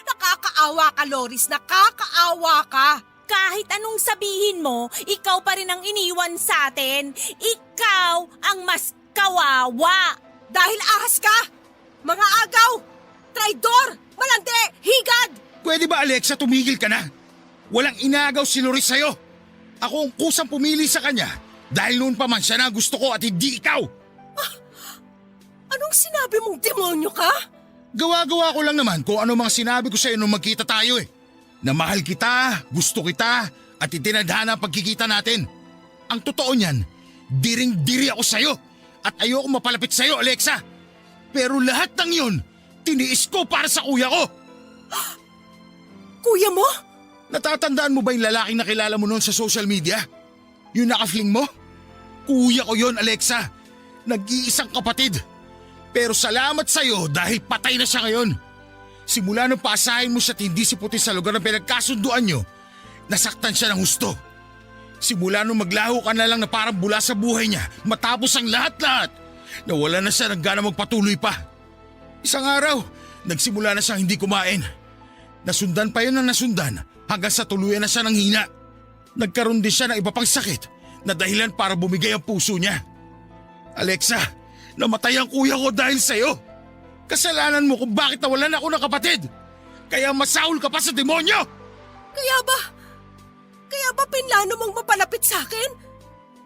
S2: Nakakaawa ka, Loris. Nakakaawa ka.
S3: Kahit anong sabihin mo, ikaw pa rin ang iniwan sa atin. Ikaw ang mas kawawa.
S2: Dahil ahas ka! Mga agaw! Traidor! Malandi! Higad!
S4: Pwede ba, Alexa, tumigil ka na? Walang inagaw si Loris sa'yo. Ako ang kusang pumili sa kanya dahil noon pa man siya na gusto ko at hindi ikaw.
S2: Anong sinabi mong demonyo ka?
S4: Gawa-gawa ko lang naman kung ano mga sinabi ko sa'yo nung magkita tayo eh. Na mahal kita, gusto kita, at itinadhana ang pagkikita natin. Ang totoo niyan, diring-diri ako sa'yo at ayoko mapalapit sa'yo, Alexa. Pero lahat ng yun, tiniis ko para sa kuya ko.
S2: Kuya mo?
S4: Natatandaan mo ba yung lalaking nakilala mo noon sa social media? Yung nakafling mo? Kuya ko yon, Alexa. Nag-iisang kapatid. Pero salamat sa'yo dahil patay na siya ngayon. Simula nung paasahin mo siya at hindi si puti sa lugar na pinagkasunduan nyo, nasaktan siya ng husto. Simula nung maglaho ka na lang na parang bula sa buhay niya, matapos ang lahat-lahat, nawala na siya ng gana magpatuloy pa. Isang araw, nagsimula na siyang hindi kumain. Nasundan pa yun ng nasundan hanggang sa tuluyan na siya ng hina. Nagkaroon din siya ng iba pang sakit na dahilan para bumigay ang puso niya. Alexa, namatay ang kuya ko dahil sa'yo. Kasalanan mo kung bakit nawalan ako ng kapatid. Kaya masaul ka pa sa demonyo.
S2: Kaya ba pinlano mong mapalapit sa akin?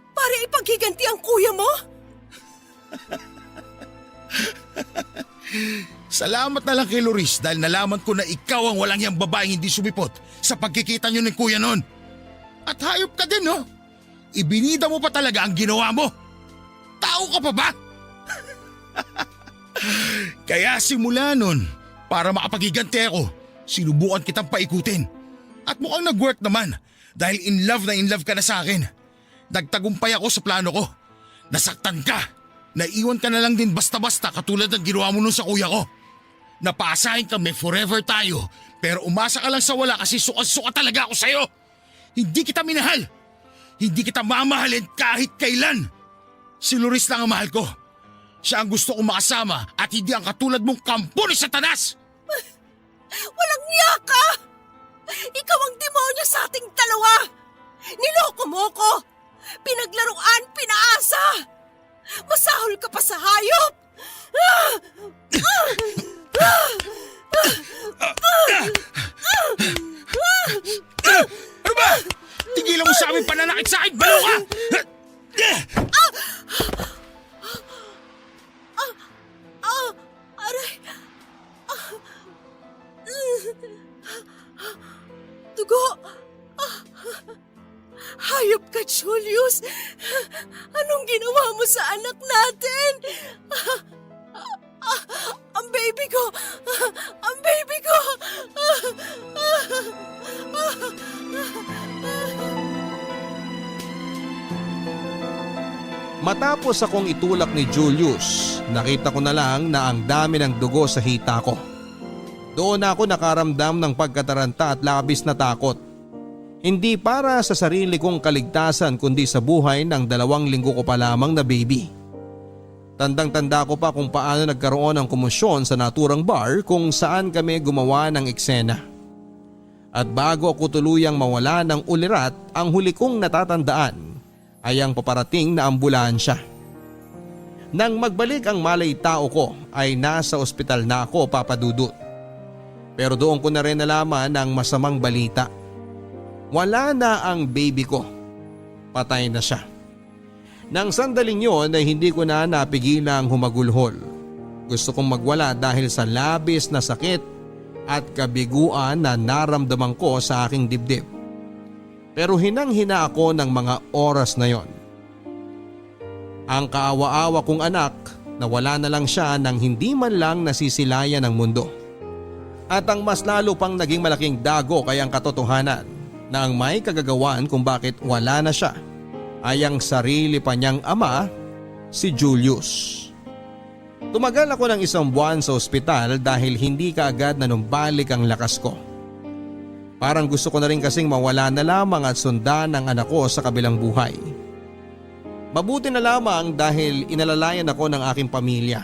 S2: Para ipaghiganti ang kuya mo?
S4: Salamat na lang kay Loris dahil nalaman ko na ikaw ang walang yang babaeng hindi sumipot sa pagkikita niyo ng kuya noon. At hayop ka din, no? Ibinida mo pa talaga ang ginawa mo. Tao ka pa ba? Kaya simula nun, para makapaghiganti ako, sinubukan kitang paikutin. At mukhang nag-work naman dahil in love ka na sa akin. Nagtagumpay ako sa plano ko. Nasaktan ka. Naiwan ka na lang din basta-basta katulad ng ginawa mo nun sa kuya ko. Napaasahin kami forever tayo pero umasa ka lang sa wala kasi suka-suka talaga ako sa'yo. Hindi kita minahal. Hindi kita mamahalin kahit kailan. Si Loris lang ang mahal ko. Siya ang gusto kong makasama at hindi ang katulad mong kampo ni Satanas.
S2: Walang niya ka! Ikaw ang demonyo sa ating dalawa! Niloko mo ko! Pinaglaruan, pinaasa! Masahol ka pa sa hayop!
S4: Ano ba? Tigilan mo sa aming pananakit sa akin, balo ka!
S2: Aray! Dugo! Julius, anong ginawa mo sa anak natin? Ang baby ko! Ang baby ko!
S1: Matapos akong itulak ni Julius, nakita ko na lang na ang dami ng dugo sa hita ko. Doon ako nakaramdam ng pagkataranta at labis na takot. Hindi para sa sarili kong kaligtasan kundi sa buhay ng 2 linggo ko pa lamang na baby. Tandang-tanda ko pa kung paano nagkaroon ng komosyon sa naturang bar kung saan kami gumawa ng eksena. At bago ako tuluyang mawala ng ulirat, ang huli kong natatandaan ay ang paparating na ambulansya. Nang magbalik ang malay tao ko ay nasa ospital na ako, Papa Dudut. Pero doon ko na rin nalaman ang masamang balita. Wala na ang baby ko. Patay na siya. Nang sandaling yon ay hindi ko na napigilang humagulhol. Gusto kong magwala dahil sa labis na sakit at kabiguan na naramdaman ko sa aking dibdib. Pero hinang-hina ako ng mga oras na yon. Ang kaawa-awa kong anak na wala na lang siya nang hindi man lang nasisilayan ng mundo. At ang mas lalo pang naging malaking dago ay ang katotohanan na ang may kagagawan kung bakit wala na siya ay ang sarili pa niyang ama, si Julius. Tumagal ako ng 1 buwan sa ospital dahil hindi kaagad nanumbalik ang lakas ko. Parang gusto ko na rin kasing mawala na lamang at sundan ang anak ko sa kabilang buhay. Mabuti na lamang dahil inalalayan ako ng aking pamilya.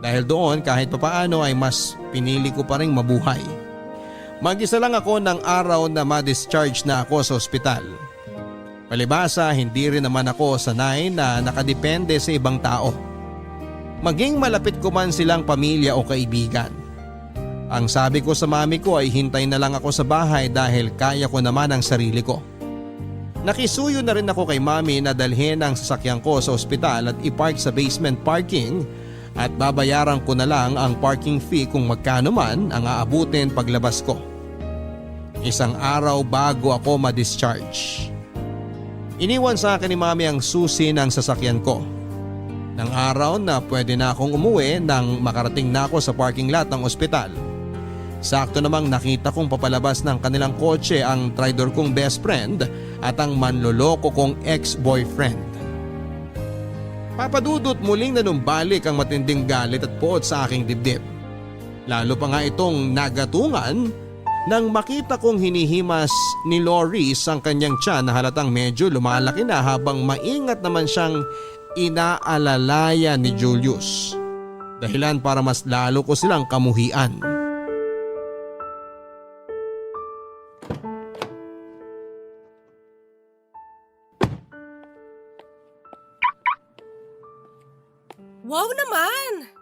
S1: Dahil doon kahit papaano ay mas pinili ko pa rin mabuhay. Mag-isa lang ako ng araw na ma-discharge na ako sa ospital. Palibasa hindi rin naman ako sanay na nakadepende sa ibang tao. Maging malapit ko man silang pamilya o kaibigan. Ang sabi ko sa mami ko ay hintay na lang ako sa bahay dahil kaya ko naman ang sarili ko. Nakisuyo na rin ako kay mami na dalhin ang sasakyan ko sa ospital at ipark sa basement parking at babayaran ko na lang ang parking fee kung magkano man ang aabutin paglabas ko. 1 araw bago ako ma-discharge. Iniwan sa akin ni mami ang susi ng sasakyan ko. Nang araw na pwede na akong umuwi nang makarating na ako sa parking lot ng ospital. Sakto namang nakita kong papalabas ng kanilang kotse ang traidor kong best friend at ang manloloko kong ex-boyfriend. Papadudot muling nanumbalik ang matinding galit at poot sa aking dibdib. Lalo pa nga itong nagatungan nang makita kong hinihimas ni Loris ang kanyang tiyan na halatang medyo lumalaki na habang maingat naman siyang inaalalaya ni Julius. Dahilan para mas lalo ko silang kamuhian.
S2: Wow naman!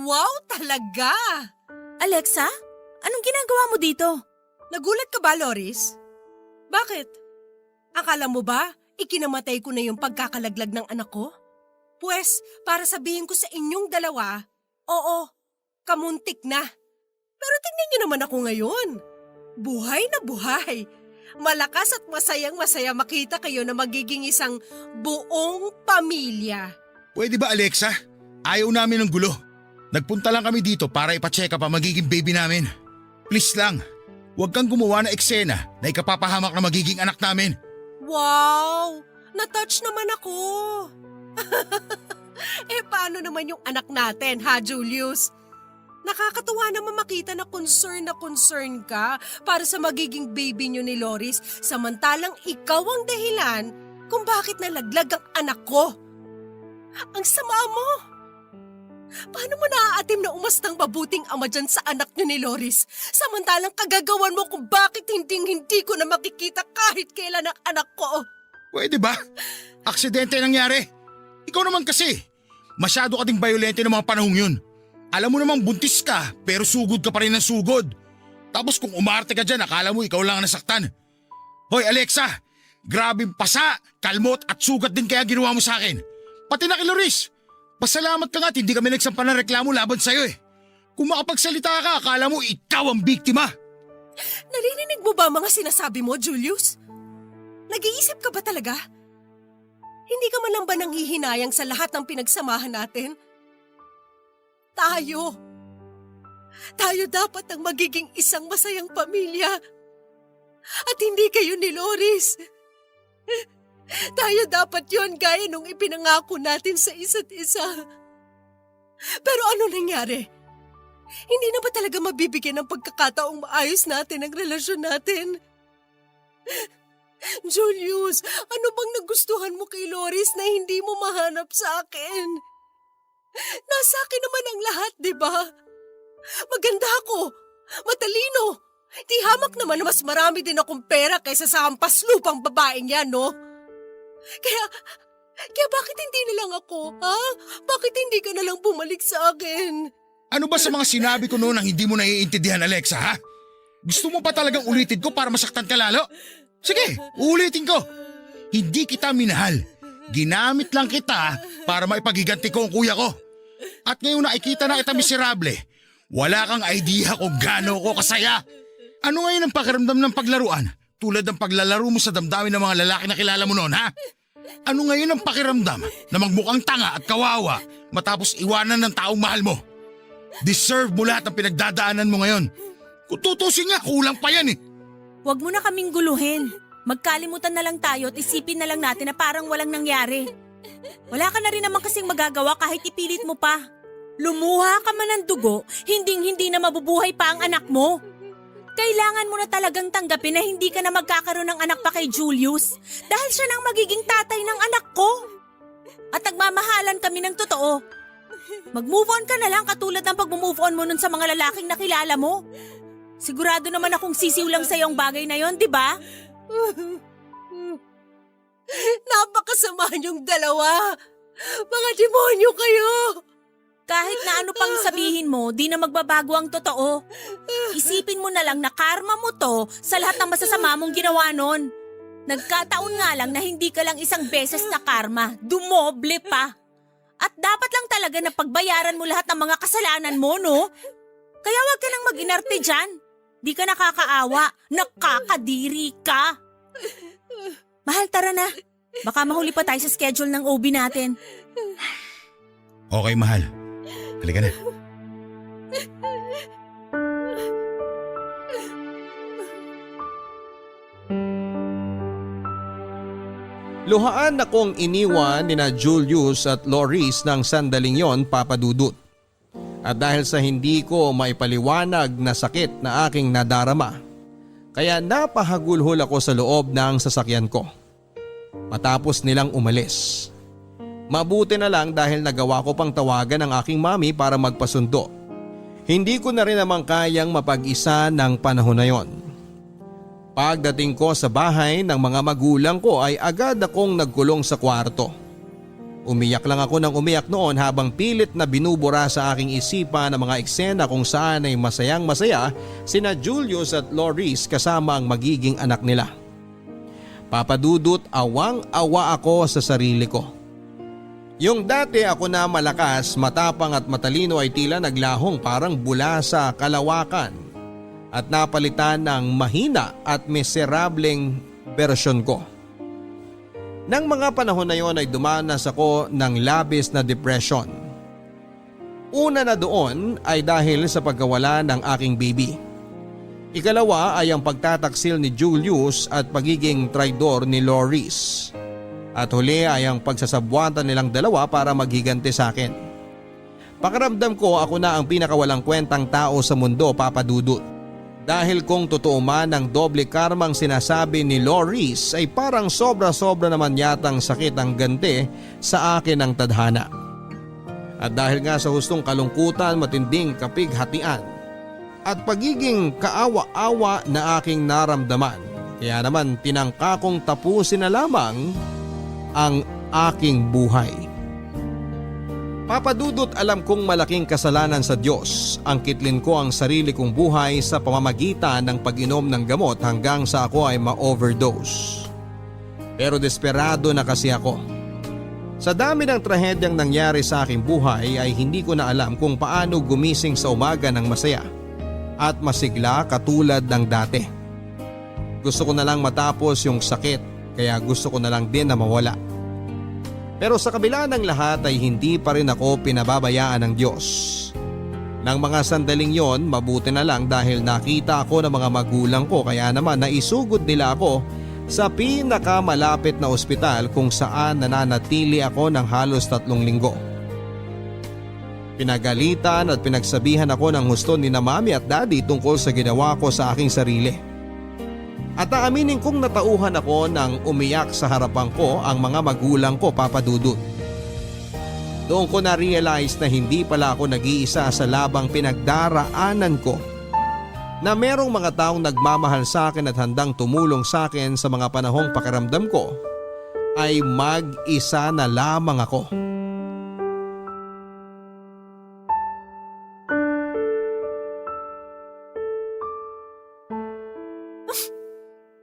S2: Wow talaga!
S3: Alexa, anong ginagawa mo dito?
S2: Nagulat ka ba, Loris? Bakit? Akala mo ba ikinamatay ko na yung pagkakalaglag ng anak ko? Pues, para sabihin ko sa inyong dalawa, oo, kamuntik na. Pero tingnan niyo naman ako ngayon. Buhay na buhay. Malakas at masayang-masaya makita kayo na magiging isang buong pamilya.
S4: Pwede ba Alexa? Ayaw namin ng gulo. Nagpunta lang kami dito para ipacheck up ang magiging baby namin. Please lang, huwag kang gumawa ng eksena na ikapapahamak na magiging anak namin.
S2: Wow! Na-touch naman ako. Paano naman yung anak natin, ha, Julius? Nakakatuwa naman makita na concern ka para sa magiging baby niyo ni Loris samantalang ikaw ang dahilan kung bakit nalaglag ang anak ko. Ang sama mo! Paano mo naaatim na umastang mabuting ama dyan sa anak niyo ni Loris samantalang kagagawan mo kung bakit hindi ko na makikita kahit kailan ang anak ko?
S4: Pwede ba? Aksidente nangyari. Ikaw naman kasi. Masyado ka ding violente ng mga panahong yun. Alam mo namang buntis ka pero sugod ka pa rin ng sugod. Tapos kung umarte ka dyan akala mo ikaw lang ang nasaktan. Hoy Alexa, grabing pasa, kalmot at sugat din kaya ginawa mo sa akin. Pati na kay Loris. Pasalamat ka nga at hindi kami nagsampa ng reklamo laban sa'yo eh. Kung makapagsalita ka, akala mo ikaw ang biktima.
S2: Naririnig mo ba mga sinasabi mo, Julius? Nag-iisip ka ba talaga? Hindi ka man lang ba nanghihinayang sa lahat ng pinagsamahan natin? Tayo dapat ang magiging isang masayang pamilya. At hindi kayo ni Loris. Tayo dapat yon gaya nung ipinangako natin sa isa't isa. Pero ano nangyari? Hindi na ba talaga mabibigyan ng pagkakataong maayos natin ang relasyon natin? Julius, ano bang nagustuhan mo kay Loris na hindi mo mahanap sa akin? Nasa akin naman ang lahat, di ba? Maganda ako, matalino. Di hamak naman na mas marami din akong pera kaysa sa hampas lupang babaeng yan, no? Kaya bakit hindi na lang ako, ha? Bakit hindi ka na lang bumalik sa akin?
S4: Ano ba sa mga sinabi ko noon ang hindi mo naiintindihan, Alexa, ha? Gusto mo pa talagang ulitin ko para masaktan ka lalo? Sige, ulitin ko. Hindi kita minahal. Ginamit lang kita para maipagiganti ko ang kuya ko. At ngayon nakikita na kita miserable. Wala kang idea kung gaano ko kasaya. Ano ngayon ang pakiramdam ng paglaruan? Tulad ng paglalaro mo sa damdamin ng mga lalaki na kilala mo noon, ha? Ano ngayon ang pakiramdam na magmukhang tanga at kawawa matapos iwanan ng taong mahal mo? Deserve mo lahat ng pinagdadaanan mo ngayon. Kung tutusin nga, kulang pa yan eh.
S3: Huwag mo na kaming guluhin. Magkalimutan na lang tayo at isipin na lang natin na parang walang nangyari. Wala ka na rin naman kasing magagawa kahit ipilit mo pa. Lumuha ka man ng dugo, hindi na mabubuhay pa ang anak mo. Kailangan mo na talagang tanggapin na hindi ka na magkakaroon ng anak pa kay Julius dahil siya nang magiging tatay ng anak ko. At nagmamahalan kami ng totoo. Mag-move on ka na lang katulad ng pag-move on mo nun sa mga lalaking nakilala mo. Sigurado naman akong sisiw lang sa iyong bagay na yon, di ba?
S2: Napakasama niyong dalawa. Mga demonyo kayo.
S3: Kahit na ano pang sabihin mo, di na magbabago ang totoo. Isipin mo na lang na karma mo to sa lahat ng masasama mong ginawa nun. Nagkataon nga lang na hindi ka lang isang beses na karma, dumoble pa. At dapat lang talaga na pagbayaran mo lahat ng mga kasalanan mo, no? Kaya wag ka nang mag-inarte dyan. Di ka nakakaawa, nakakadiri ka. Mahal, tara na. Baka mahuli pa tayo sa schedule ng OB natin.
S4: Okay, mahal. Halika na.
S1: Luhaan akong iniwan ni na Julius at Loris ng sandaling yon, Papa Dudut. At dahil sa hindi ko maipaliwanag na sakit na aking nadarama, kaya napahagulhol ako sa loob ng sasakyan ko. Matapos nilang umalis. Mabuti na lang dahil nagawa ko pang tawagan ang aking mami para magpasundo. Hindi ko na rin naman kayang mapag-isa ng panahon na yon. Pagdating ko sa bahay ng mga magulang ko ay agad akong nagkulong sa kwarto. Umiyak lang ako ng umiyak noon habang pilit na binubura sa aking isipan ang mga eksena kung saan ay masayang masaya sina Julius at Loris kasama ang magiging anak nila. Papadudot, awang-awa ako sa sarili ko. Yung dati ako na malakas, matapang at matalino ay tila naglahong parang bula sa kalawakan at napalitan ng mahina at miserableng bersyon ko. Nang mga panahon na yon ay dumanas ako ng labis na depression. Una na doon ay dahil sa pagkawala ng aking baby. Ikalawa ay ang pagtataksil ni Julius at pagiging traidor ni Loris. At huli ay ang pagsasabwatan nilang dalawa para maghiganti sa akin. Pakiramdam ko ako na ang pinakawalang kwentang tao sa mundo, Papa Dudut. Dahil kung totoo man ang doble karmang sinasabi ni Loris ay parang sobra-sobra naman yatang sakit ang ganti sa akin ng tadhana. At dahil nga sa hustong kalungkutan, matinding kapighatian at pagiging kaawa-awa na aking naramdaman, kaya naman tinangka kong tapusin na lamang ang aking buhay. Papadudot, alam kong malaking kasalanan sa Diyos ang kitlin ko ang sarili kong buhay sa pamamagitan ng pag-inom ng gamot hanggang sa ako ay ma-overdose. Pero desperado na kasi ako. Sa dami ng trahedyang nangyari sa aking buhay ay hindi ko na alam kung paano gumising sa umaga ng masaya at masigla katulad ng dati. Gusto ko na lang matapos yung sakit, kaya gusto ko na lang din na mawala. Pero sa kabila ng lahat ay hindi pa rin ako pinababayaan ng Diyos. Nang mga sandaling yon, mabuti na lang dahil nakita ako ng mga magulang ko kaya naman naisugod nila ako sa pinakamalapit na ospital kung saan nananatili ako ng halos 3 linggo. Pinagalitan at pinagsabihan ako ng husto ni na mami at daddy tungkol sa ginawa ko sa aking sarili. At aaminin kong natauhan ako nang umiyak sa harapan ko ang mga magulang ko, Papa Dudut. Doon ko na-realize na hindi pala ako nag-iisa sa labang pinagdaraanan ko, na merong mga taong nagmamahal sa akin at handang tumulong sa akin sa mga panahong pakiramdam ko ay mag-isa na lamang ako.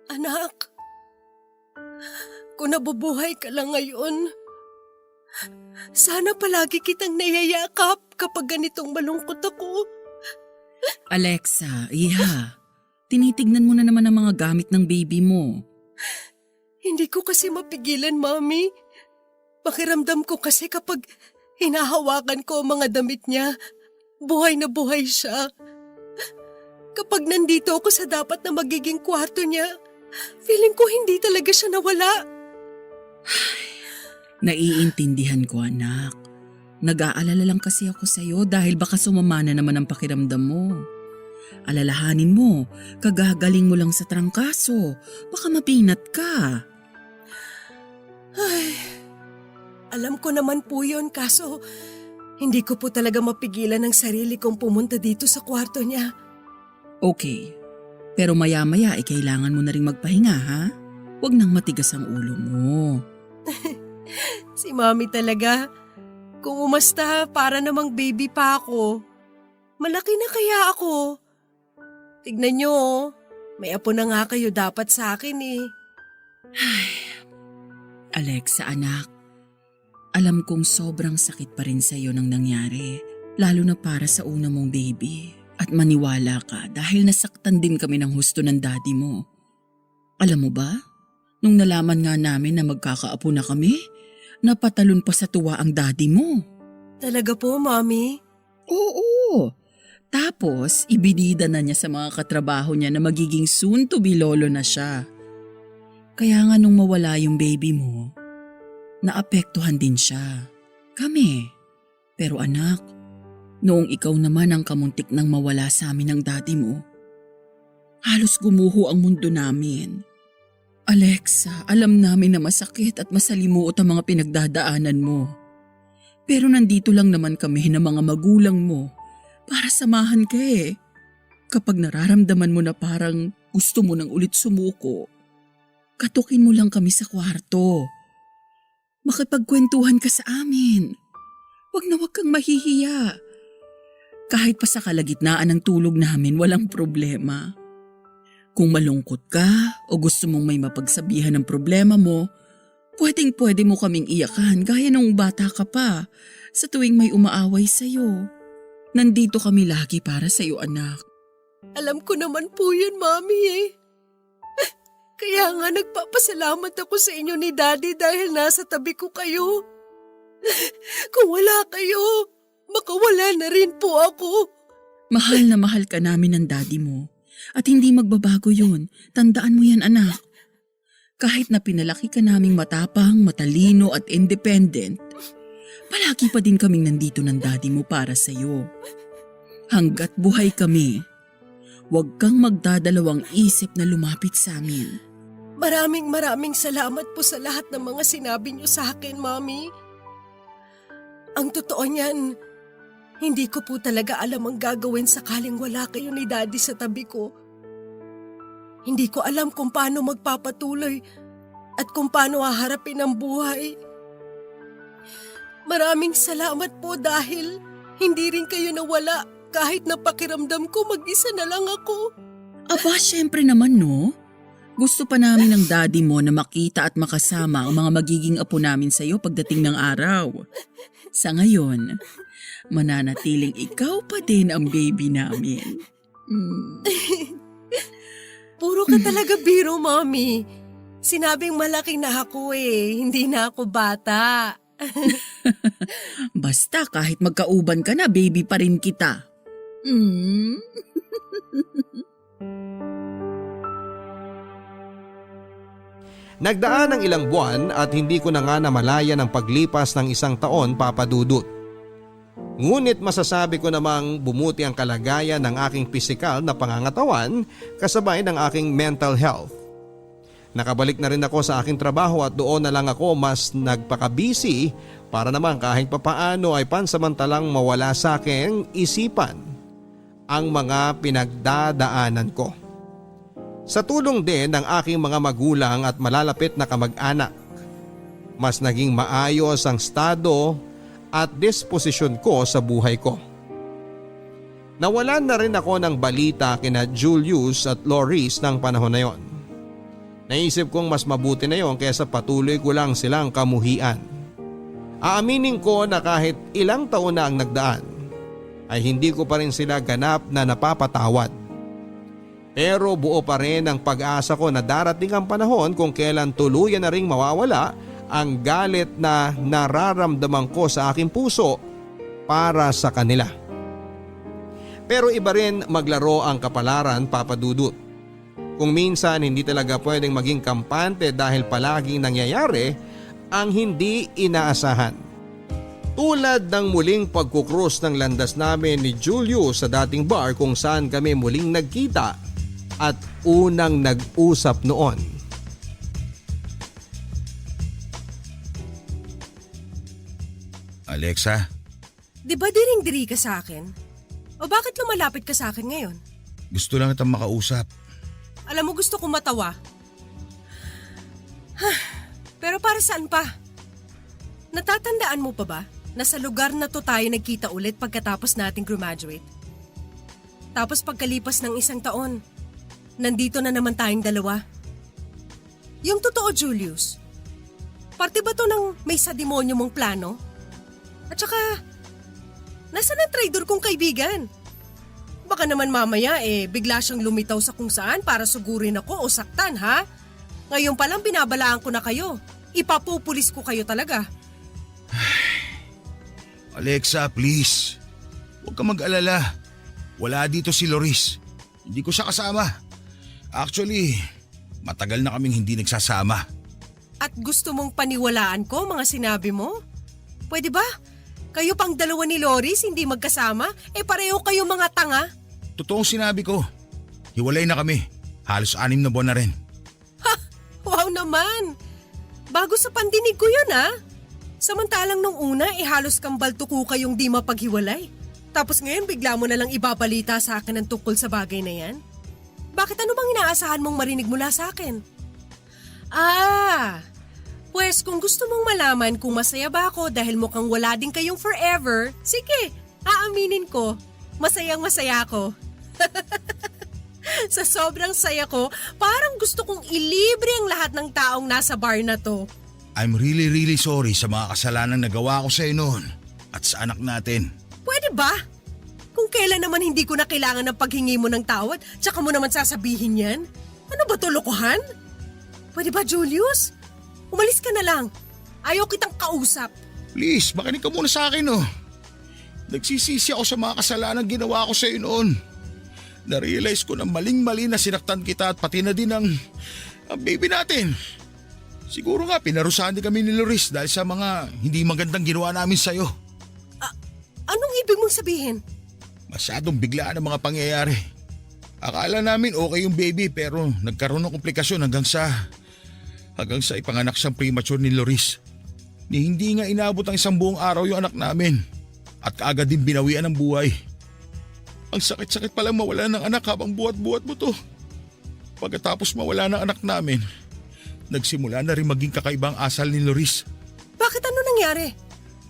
S2: Anak, kung nabubuhay ka lang ngayon, sana palagi kitang nayayakap kapag ganitong malungkot ako.
S5: Alexa, iha, tinitignan mo na naman ang mga gamit ng baby mo.
S2: Hindi ko kasi mapigilan, Mami. Pakiramdam ko kasi kapag hinahawakan ko ang mga damit niya, buhay na buhay siya. Kapag nandito ako sa dapat na magiging kwarto niya, feeling ko hindi talaga siya nawala.
S5: Naiintindihan ko, anak. Nag-aalala lang kasi ako sa'yo dahil baka sumama na naman ang pakiramdam mo. Alalahanin mo, kagagaling mo lang sa trangkaso. Baka mapinat ka.
S2: Ay, alam ko naman po yun kaso hindi ko po talaga mapigilan ang sarili kong pumunta dito sa kwarto niya.
S5: Okay, pero maya-maya ay kailangan mo na rin magpahinga, ha? Huwag nang matigas ang ulo mo.
S2: Si Mami talaga. Kung umasta, para namang baby pa ako. Malaki na kaya ako. Tignan niyo, may apo na nga kayo dapat sa akin eh.
S5: Alexa, anak. Alam kong sobrang sakit pa rin sa'yo nang nangyari, lalo na para sa una mong baby. At maniwala ka dahil nasaktan din kami ng husto ng daddy mo. Alam mo ba, nung nalaman nga namin na magkakaapo na kami, napatalon pa sa tuwa ang daddy mo.
S2: Talaga po, Mami?
S5: Oo. Tapos, ibinida na niya sa mga katrabaho niya na magiging soon to be lolo na siya. Kaya nga nung mawala yung baby mo, naapektuhan din siya. Kami. Pero anak, noong ikaw naman ang kamuntik nang mawala sa amin ng daddy mo, halos gumuho ang mundo namin. Alexa, alam namin na masakit at masalimuot ang mga pinagdadaanan mo. Pero nandito lang naman kami ng mga magulang mo para samahan ka eh. Kapag nararamdaman mo na parang gusto mo nang ulit sumuko, katukin mo lang kami sa kwarto. Makipagkwentuhan ka sa amin. Huwag na huwag kang mahihiya. Kahit pa sa kalagitnaan ng tulog namin, walang problema. Kung malungkot ka o gusto mong may mapagsabihan ng problema mo, pwedeng-pwede mo kaming iyakan gaya nung bata ka pa sa tuwing may umaaway sa'yo. Nandito kami lagi para sa'yo, anak.
S2: Alam ko naman po yun, Mami eh. Kaya nga nagpapasalamat ako sa inyo ni Daddy dahil nasa tabi ko kayo. Kung wala kayo, baka wala na rin po ako.
S5: Mahal na mahal ka namin ng daddy mo. At hindi magbabago yun. Tandaan mo yan, anak. Kahit na pinalaki ka naming matapang, matalino at independent, palagi pa din kaming nandito ng daddy mo para sa'yo. Hanggat buhay kami, huwag kang magdadalawang isip na lumapit sa amin.
S2: Maraming salamat po sa lahat ng mga sinabi niyo sa akin, Mami. Ang totoo niyan, hindi ko po talaga alam ang gagawin sakaling wala kayo ni Daddy sa tabi ko. Hindi ko alam kung paano magpapatuloy at kung paano haharapin ang buhay. Maraming salamat po dahil hindi rin kayo nawala kahit na pakiramdam ko mag-isa na lang ako.
S5: Aba, syempre naman no. Gusto pa namin ng daddy mo na makita at makasama ang mga magiging apo namin sa'yo pagdating ng araw. Sa ngayon, mananatiling ikaw pa din ang baby namin.
S2: Puro ka talaga biro, Mami. Sinabing malaki na ako eh, hindi na ako bata.
S5: Basta kahit magkauban ka na, baby pa rin kita. Mm.
S1: Nagdaan ng ilang buwan at hindi ko na nga namalayan ang paglipas ng isang taon, Papa Dudut. Ngunit masasabi ko namang bumuti ang kalagayan ng aking pisikal na pangangatawan kasabay ng aking mental health. Nakabalik na rin ako sa aking trabaho at doon na lang ako mas nagpakabisi para naman kahit papaano ay pansamantalang mawala sa aking isipan ang mga pinagdadaanan ko. Sa tulong din ng aking mga magulang at malalapit na kamag-anak, mas naging maayos ang estado at disposisyon ko sa buhay ko. Nawalan na rin ako ng balita kina Julius at Loris ng panahon na yon. Naisip kong mas mabuti na yon kaysa patuloy ko lang silang kamuhian. Aaminin ko na kahit ilang taon na ang nagdaan, ay hindi ko pa rin sila ganap na napapatawad. Pero buo pa rin ang pag-asa ko na darating ang panahon kung kailan tuluyan na ring mawawala ang galit na nararamdaman ko sa aking puso para sa kanila. Pero iba rin maglaro ang kapalaran, Papa Dudut. Kung minsan hindi talaga pwedeng maging kampante dahil palaging nangyayari ang hindi inaasahan. Tulad ng muling pagkukrus ng landas namin ni Julius sa dating bar kung saan kami muling nagkita at unang nag-usap noon.
S4: Alexa,
S2: Di ba diring-diri ka sa akin? O bakit lumalapit ka sa akin ngayon?
S4: gusto lang kitang makausap.
S2: Alam mo, gusto ko matawa. Pero para saan pa? Natatandaan mo pa ba na sa lugar na to tayo nagkita ulit pagkatapos nating graduate? Tapos pagkalipas ng isang taon, nandito na naman tayong dalawa. Yung totoo, Julius, parte ba to ng may sadimonyo mong plano? At saka, nasaan ang traidor kong kaibigan? Baka naman mamaya bigla siyang lumitaw sa kung saan para sugurin ako o saktan, ha? Ngayon palang binabalaan ko na kayo. Ipapupulis ko kayo talaga.
S4: Alexa, please. Huwag ka mag-alala. Wala dito si Loris. Hindi ko siya kasama. Actually, matagal na kaming hindi nagsasama.
S2: At gusto mong paniwalaan ko mga sinabi mo? Pwede ba? Kayo pang dalawa ni Loris hindi magkasama? Pareho kayo mga tanga?
S4: Totoong sinabi ko. Hiwalay na kami. Halos 6 na buwan na rin.
S2: Wow naman! Bago sa pandinig ko yun, ha? Samantalang nung una, halos kambal tuko kayong di mapaghiwalay. Tapos ngayon bigla mo na lang ibabalita sa akin ang tungkol sa bagay na yan? Bakit ano bang inaasahan mong marinig mula sa akin? Pues kung gusto mong malaman kung masaya ba ako dahil mukhang wala din kayong forever, sige, aaminin ko, masayang masaya ako. Sa sobrang saya ko, parang gusto kong ilibre ang lahat ng taong nasa bar na to.
S4: I'm really sorry sa mga kasalanang nagawa ko sa'yo noon at sa anak natin.
S2: Pwede ba? Kung kailan naman hindi ko na kailangan ng paghingi mo ng tawad, tsaka mo naman sasabihin yan? Ano ba to, lokohan? Pwede ba, Julius? Umalis ka na lang. Ayaw kitang kausap.
S4: Please, makinig ka muna sa akin oh. Nagsisisi ako sa mga kasalanang ginawa ko sa'yo noon. Na-realize ko na maling-mali na sinaktan kita at pati na din ang baby natin. Siguro nga pinarusahan din kami ni Loris dahil sa mga hindi magandang ginawa namin sa'yo.
S2: Anong ibig mong sabihin?
S4: Masyadong biglaan ang mga pangyayari. Akala namin okay yung baby pero nagkaroon ng komplikasyon hanggang sa ipanganak siyang premature ni Loris. Ni hindi nga inabot ang 1 buong araw yung anak namin at kaagad din binawian ng buhay. Ang sakit-sakit palang mawala ng anak habang buhat-buhat mo to. Pagkatapos mawala ng anak namin, nagsimula na rin maging kakaibang asal ni Loris.
S2: Bakit ano nangyari?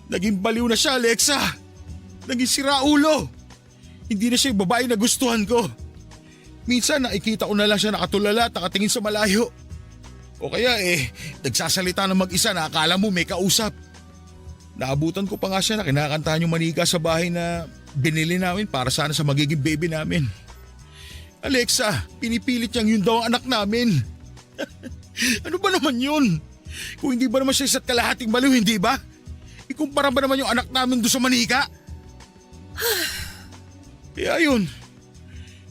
S4: Naging baliw na siya, Alexa. Naging siraulo. Hindi na siya yung babae na gustuhan ko. Minsan nakikita ko na lang siya nakatulala at nakatingin sa malayo. O kaya nagsasalita ng mag-isa na akala mo may kausap. Naabutan ko pa nga siya na kinakantahan yung manika sa bahay na binili namin para sana sa magiging baby namin. Alexa, pinipilit niyang yun daw ang anak namin. Ano ba naman yun? Kung hindi ba naman siya isa't kalahating baliw, hindi ba? Ikumpara ba naman yung anak namin doon sa manika? Kaya yun,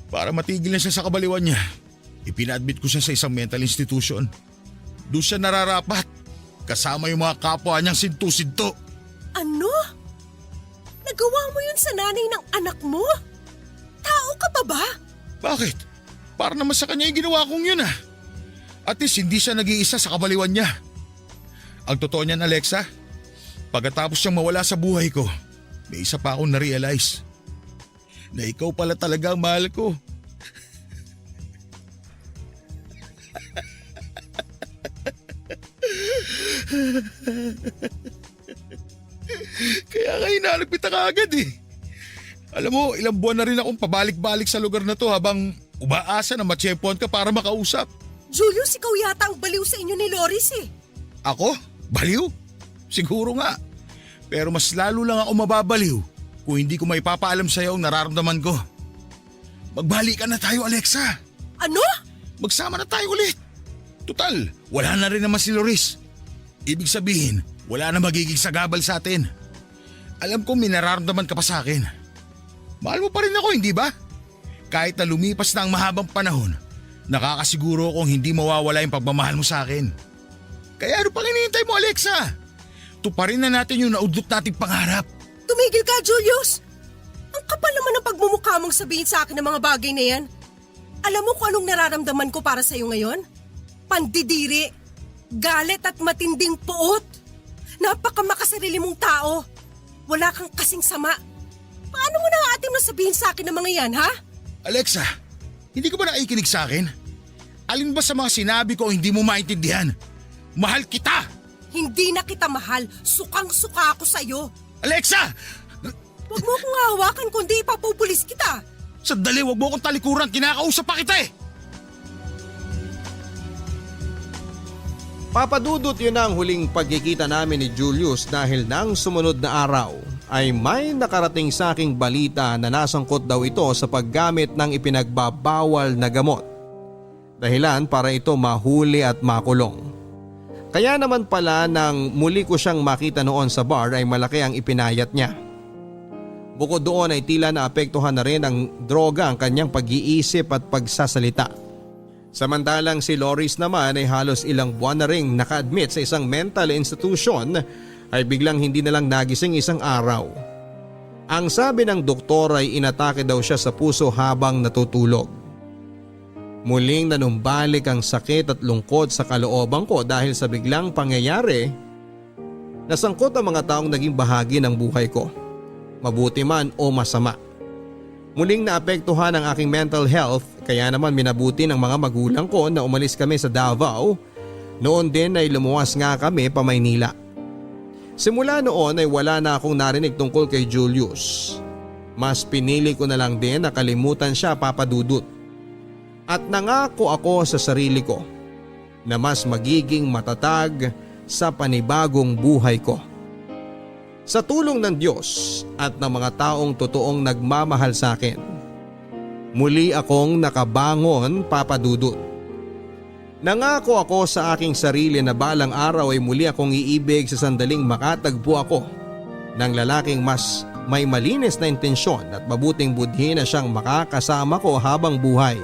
S4: para matigil na siya sa kabaliwan niya, ipina-admit ko siya sa isang mental institution. Doon siya nararapat, kasama yung mga kapwa niyang sintu-sinto.
S2: Ano? Nagawa mo yun sa nanay ng anak mo? Tao ka pa ba?
S4: Bakit? Para naman sa kanya yung ginawa kong yun ah. At least hindi siya nag-iisa sa kabaliwan niya. Ang totoo niyan, Alexa, pagkatapos siyang mawala sa buhay ko, may isa pa akong na-realize. Na ikaw pala talaga ang mahal ko. Kaya nga hinanap kita kaagad eh. Alam mo, ilang buwan na rin akong pabalik-balik sa lugar na to habang umaasa na matsyempohan ka para makausap.
S2: Julius, ikaw yata ang baliw sa inyo ni Loris eh.
S4: Ako? Baliw? Siguro nga. Pero mas lalo lang ako mababaliw kung hindi ko may papaalam sa'yo ang nararamdaman ko. Magbalikan na tayo, Alexa.
S2: Ano?
S4: Magsama na tayo ulit. Tutal, wala na rin naman si Loris. Ibig sabihin, wala na magiging sagabal sa atin. Alam kong may nararamdaman ka pa sa akin. Mahal mo pa rin ako, hindi ba? Kahit na lumipas na ang mahabang panahon, nakakasiguro kong hindi mawawala yung pagmamahal mo sa akin. Kaya ano pang hinihintay mo, Alexa? Tuparin na natin yung naudlot nating pangarap.
S2: Tumigil ka, Julius! Ang kapal naman ng pagmumukha mong sabihin sa akin ng mga bagay na yan. Alam mo kung anong nararamdaman ko para sa'yo ngayon? Pandidiri, galit at matinding puot. Napakamakasarili mong tao. Wala kang kasing sama. Paano mo naaatim na sabihin sa akin ng mga yan, ha?
S4: Alexa, hindi ka ba nakikinig sa akin? Alin ba sa mga sinabi ko hindi mo maintindihan? Mahal kita!
S2: Hindi na kita mahal. Sukang-suka ako sa'yo.
S4: Alexa!
S2: Huwag mo akong hawakan kundi ipapupulis kita.
S4: Sandali, wag mo akong talikuran. Kinakausap pa kita eh!
S1: Papadudot yun ang huling pagkikita namin ni Julius dahil nang sumunod na araw ay may nakarating sa aking balita na nasangkot daw ito sa paggamit ng ipinagbabawal na gamot. Dahilan para ito mahuli at makulong. Kaya naman pala nang muli ko siyang makita noon sa bar ay malaki ang ipinayat niya. Bukod doon ay tila naapektuhan na rin ang droga ang kanyang pag-iisip at pagsasalita. Samantalang si Loris naman ay halos ilang buwan na ring naka-admit sa isang mental institution ay biglang hindi na lang nagising isang araw. Ang sabi ng doktor ay inatake daw siya sa puso habang natutulog. Muling nanumbalik ang sakit at lungkot sa kalooban ko dahil sa biglang pangyayari. Nasangkot ang mga taong naging bahagi ng buhay ko, mabuti man o masama. Muling naapektuhan ang aking mental health kaya naman minabuti ng mga magulang ko na umalis kami sa Davao. Noon din ay lumuwas nga kami pa Maynila. Simula noon ay wala na akong narinig tungkol kay Julius. Mas pinili ko na lang din na kalimutan siya, Papadudut. At nangako ako sa sarili ko na mas magiging matatag sa panibagong buhay ko. Sa tulong ng Diyos at ng mga taong totoong nagmamahal sa akin, muli akong nakabangon, Papadudut. Nangako ako sa aking sarili na balang araw ay muli akong iibig sa sandaling makatagpo ako ng lalaking mas may malinis na intensyon at mabuting budhi na siyang makakasama ko habang buhay.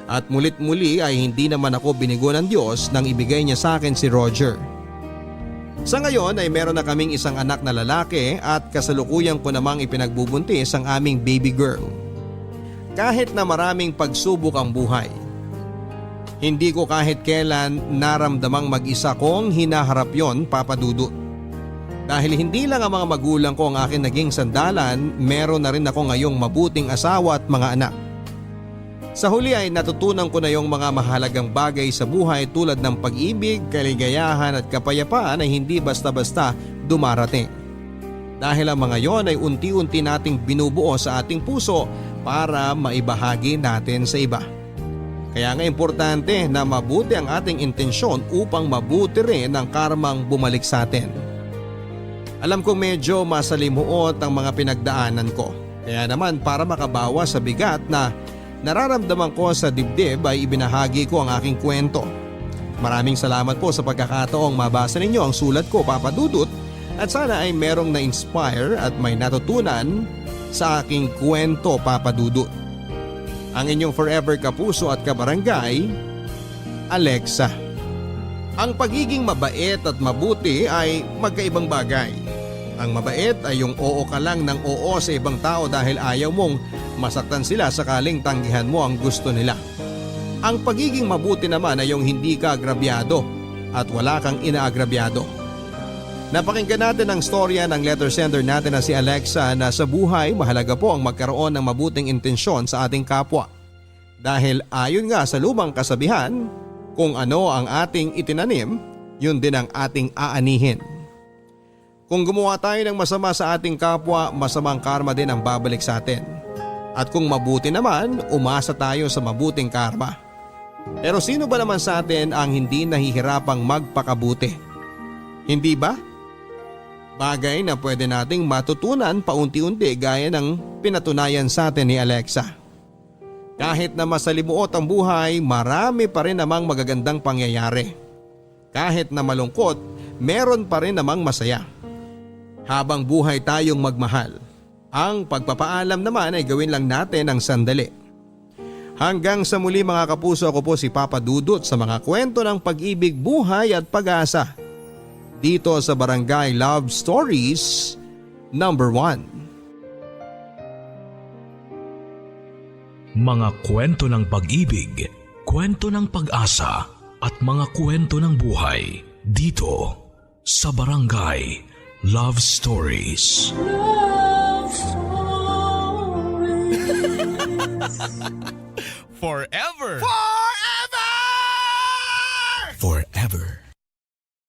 S1: At mulit muli ay hindi naman ako binigo ng Diyos nang ibigay niya sa akin si Roger. Sa ngayon ay meron na kaming isang anak na lalaki at kasalukuyan ko namang ipinagbubuntis ang aming baby girl. Kahit na maraming pagsubok ang buhay, hindi ko kahit kailan naramdamang mag-isa kong hinaharap yon, Papadudut. Dahil hindi lang ang mga magulang ko ang akin naging sandalan, meron na rin ako ngayong mabuting asawa at mga anak. Sa huli ay natutunan ko na yung mga mahalagang bagay sa buhay tulad ng pag-ibig, kaligayahan at kapayapaan ay hindi basta-basta dumarating. Dahil ang mga yon ay unti-unti nating binubuo sa ating puso para maibahagi natin sa iba. Kaya nga importante na mabuti ang ating intensyon upang mabuti rin ang karmang bumalik sa atin. Alam ko medyo masalimuot ang mga pinagdaanan ko. Kaya naman para makabawas sa bigat na nararamdaman ko sa dibdib ay ibinahagi ko ang aking kwento. Maraming salamat po sa pagkakataong mabasa ninyo ang sulat ko, Papadudut, At sana ay merong na-inspire at may natutunan sa aking kwento, Papa Dudut. Ang inyong forever kapuso at kabarangay, Alexa. Ang pagiging mabait at mabuti ay magkaibang bagay. Ang mabait ay yung oo ka lang ng oo sa ibang tao dahil ayaw mong masaktan sila sakaling tanggihan mo ang gusto nila. Ang pagiging mabuti naman ay yung hindi ka agrabyado at wala kang inaagrabyado. Napakinggan natin ang storya ng letter sender natin na si Alexa na sa buhay mahalaga po ang magkaroon ng mabuting intensyon sa ating kapwa. Dahil ayon nga sa lumang kasabihan, kung ano ang ating itinanim, yun din ang ating aanihin. Kung gumawa tayo ng masama sa ating kapwa, masamang karma din ang babalik sa atin. At kung mabuti naman, umasa tayo sa mabuting karma. Pero sino ba naman sa atin ang hindi nahihirapang magpakabuti? Hindi ba? Bagay na pwede nating matutunan paunti-unti gaya ng pinatunayan sa atin ni Alexa. Kahit na masalimuot ang buhay, marami pa rin namang magagandang pangyayari. Kahit na malungkot, meron pa rin namang masaya. Habang buhay tayong magmahal, ang pagpapaalam naman ay gawin lang natin ang sandali. Hanggang sa muli mga kapuso, ako po si Papa Dudut sa mga kwento ng pag-ibig, buhay at pag-asa. Dito sa Barangay Love Stories number 1.
S6: Mga kwento ng pag-ibig, kwento ng pag-asa at mga kwento ng buhay dito sa Barangay Love Stories. Love Stories.
S7: Forever!
S6: Forever!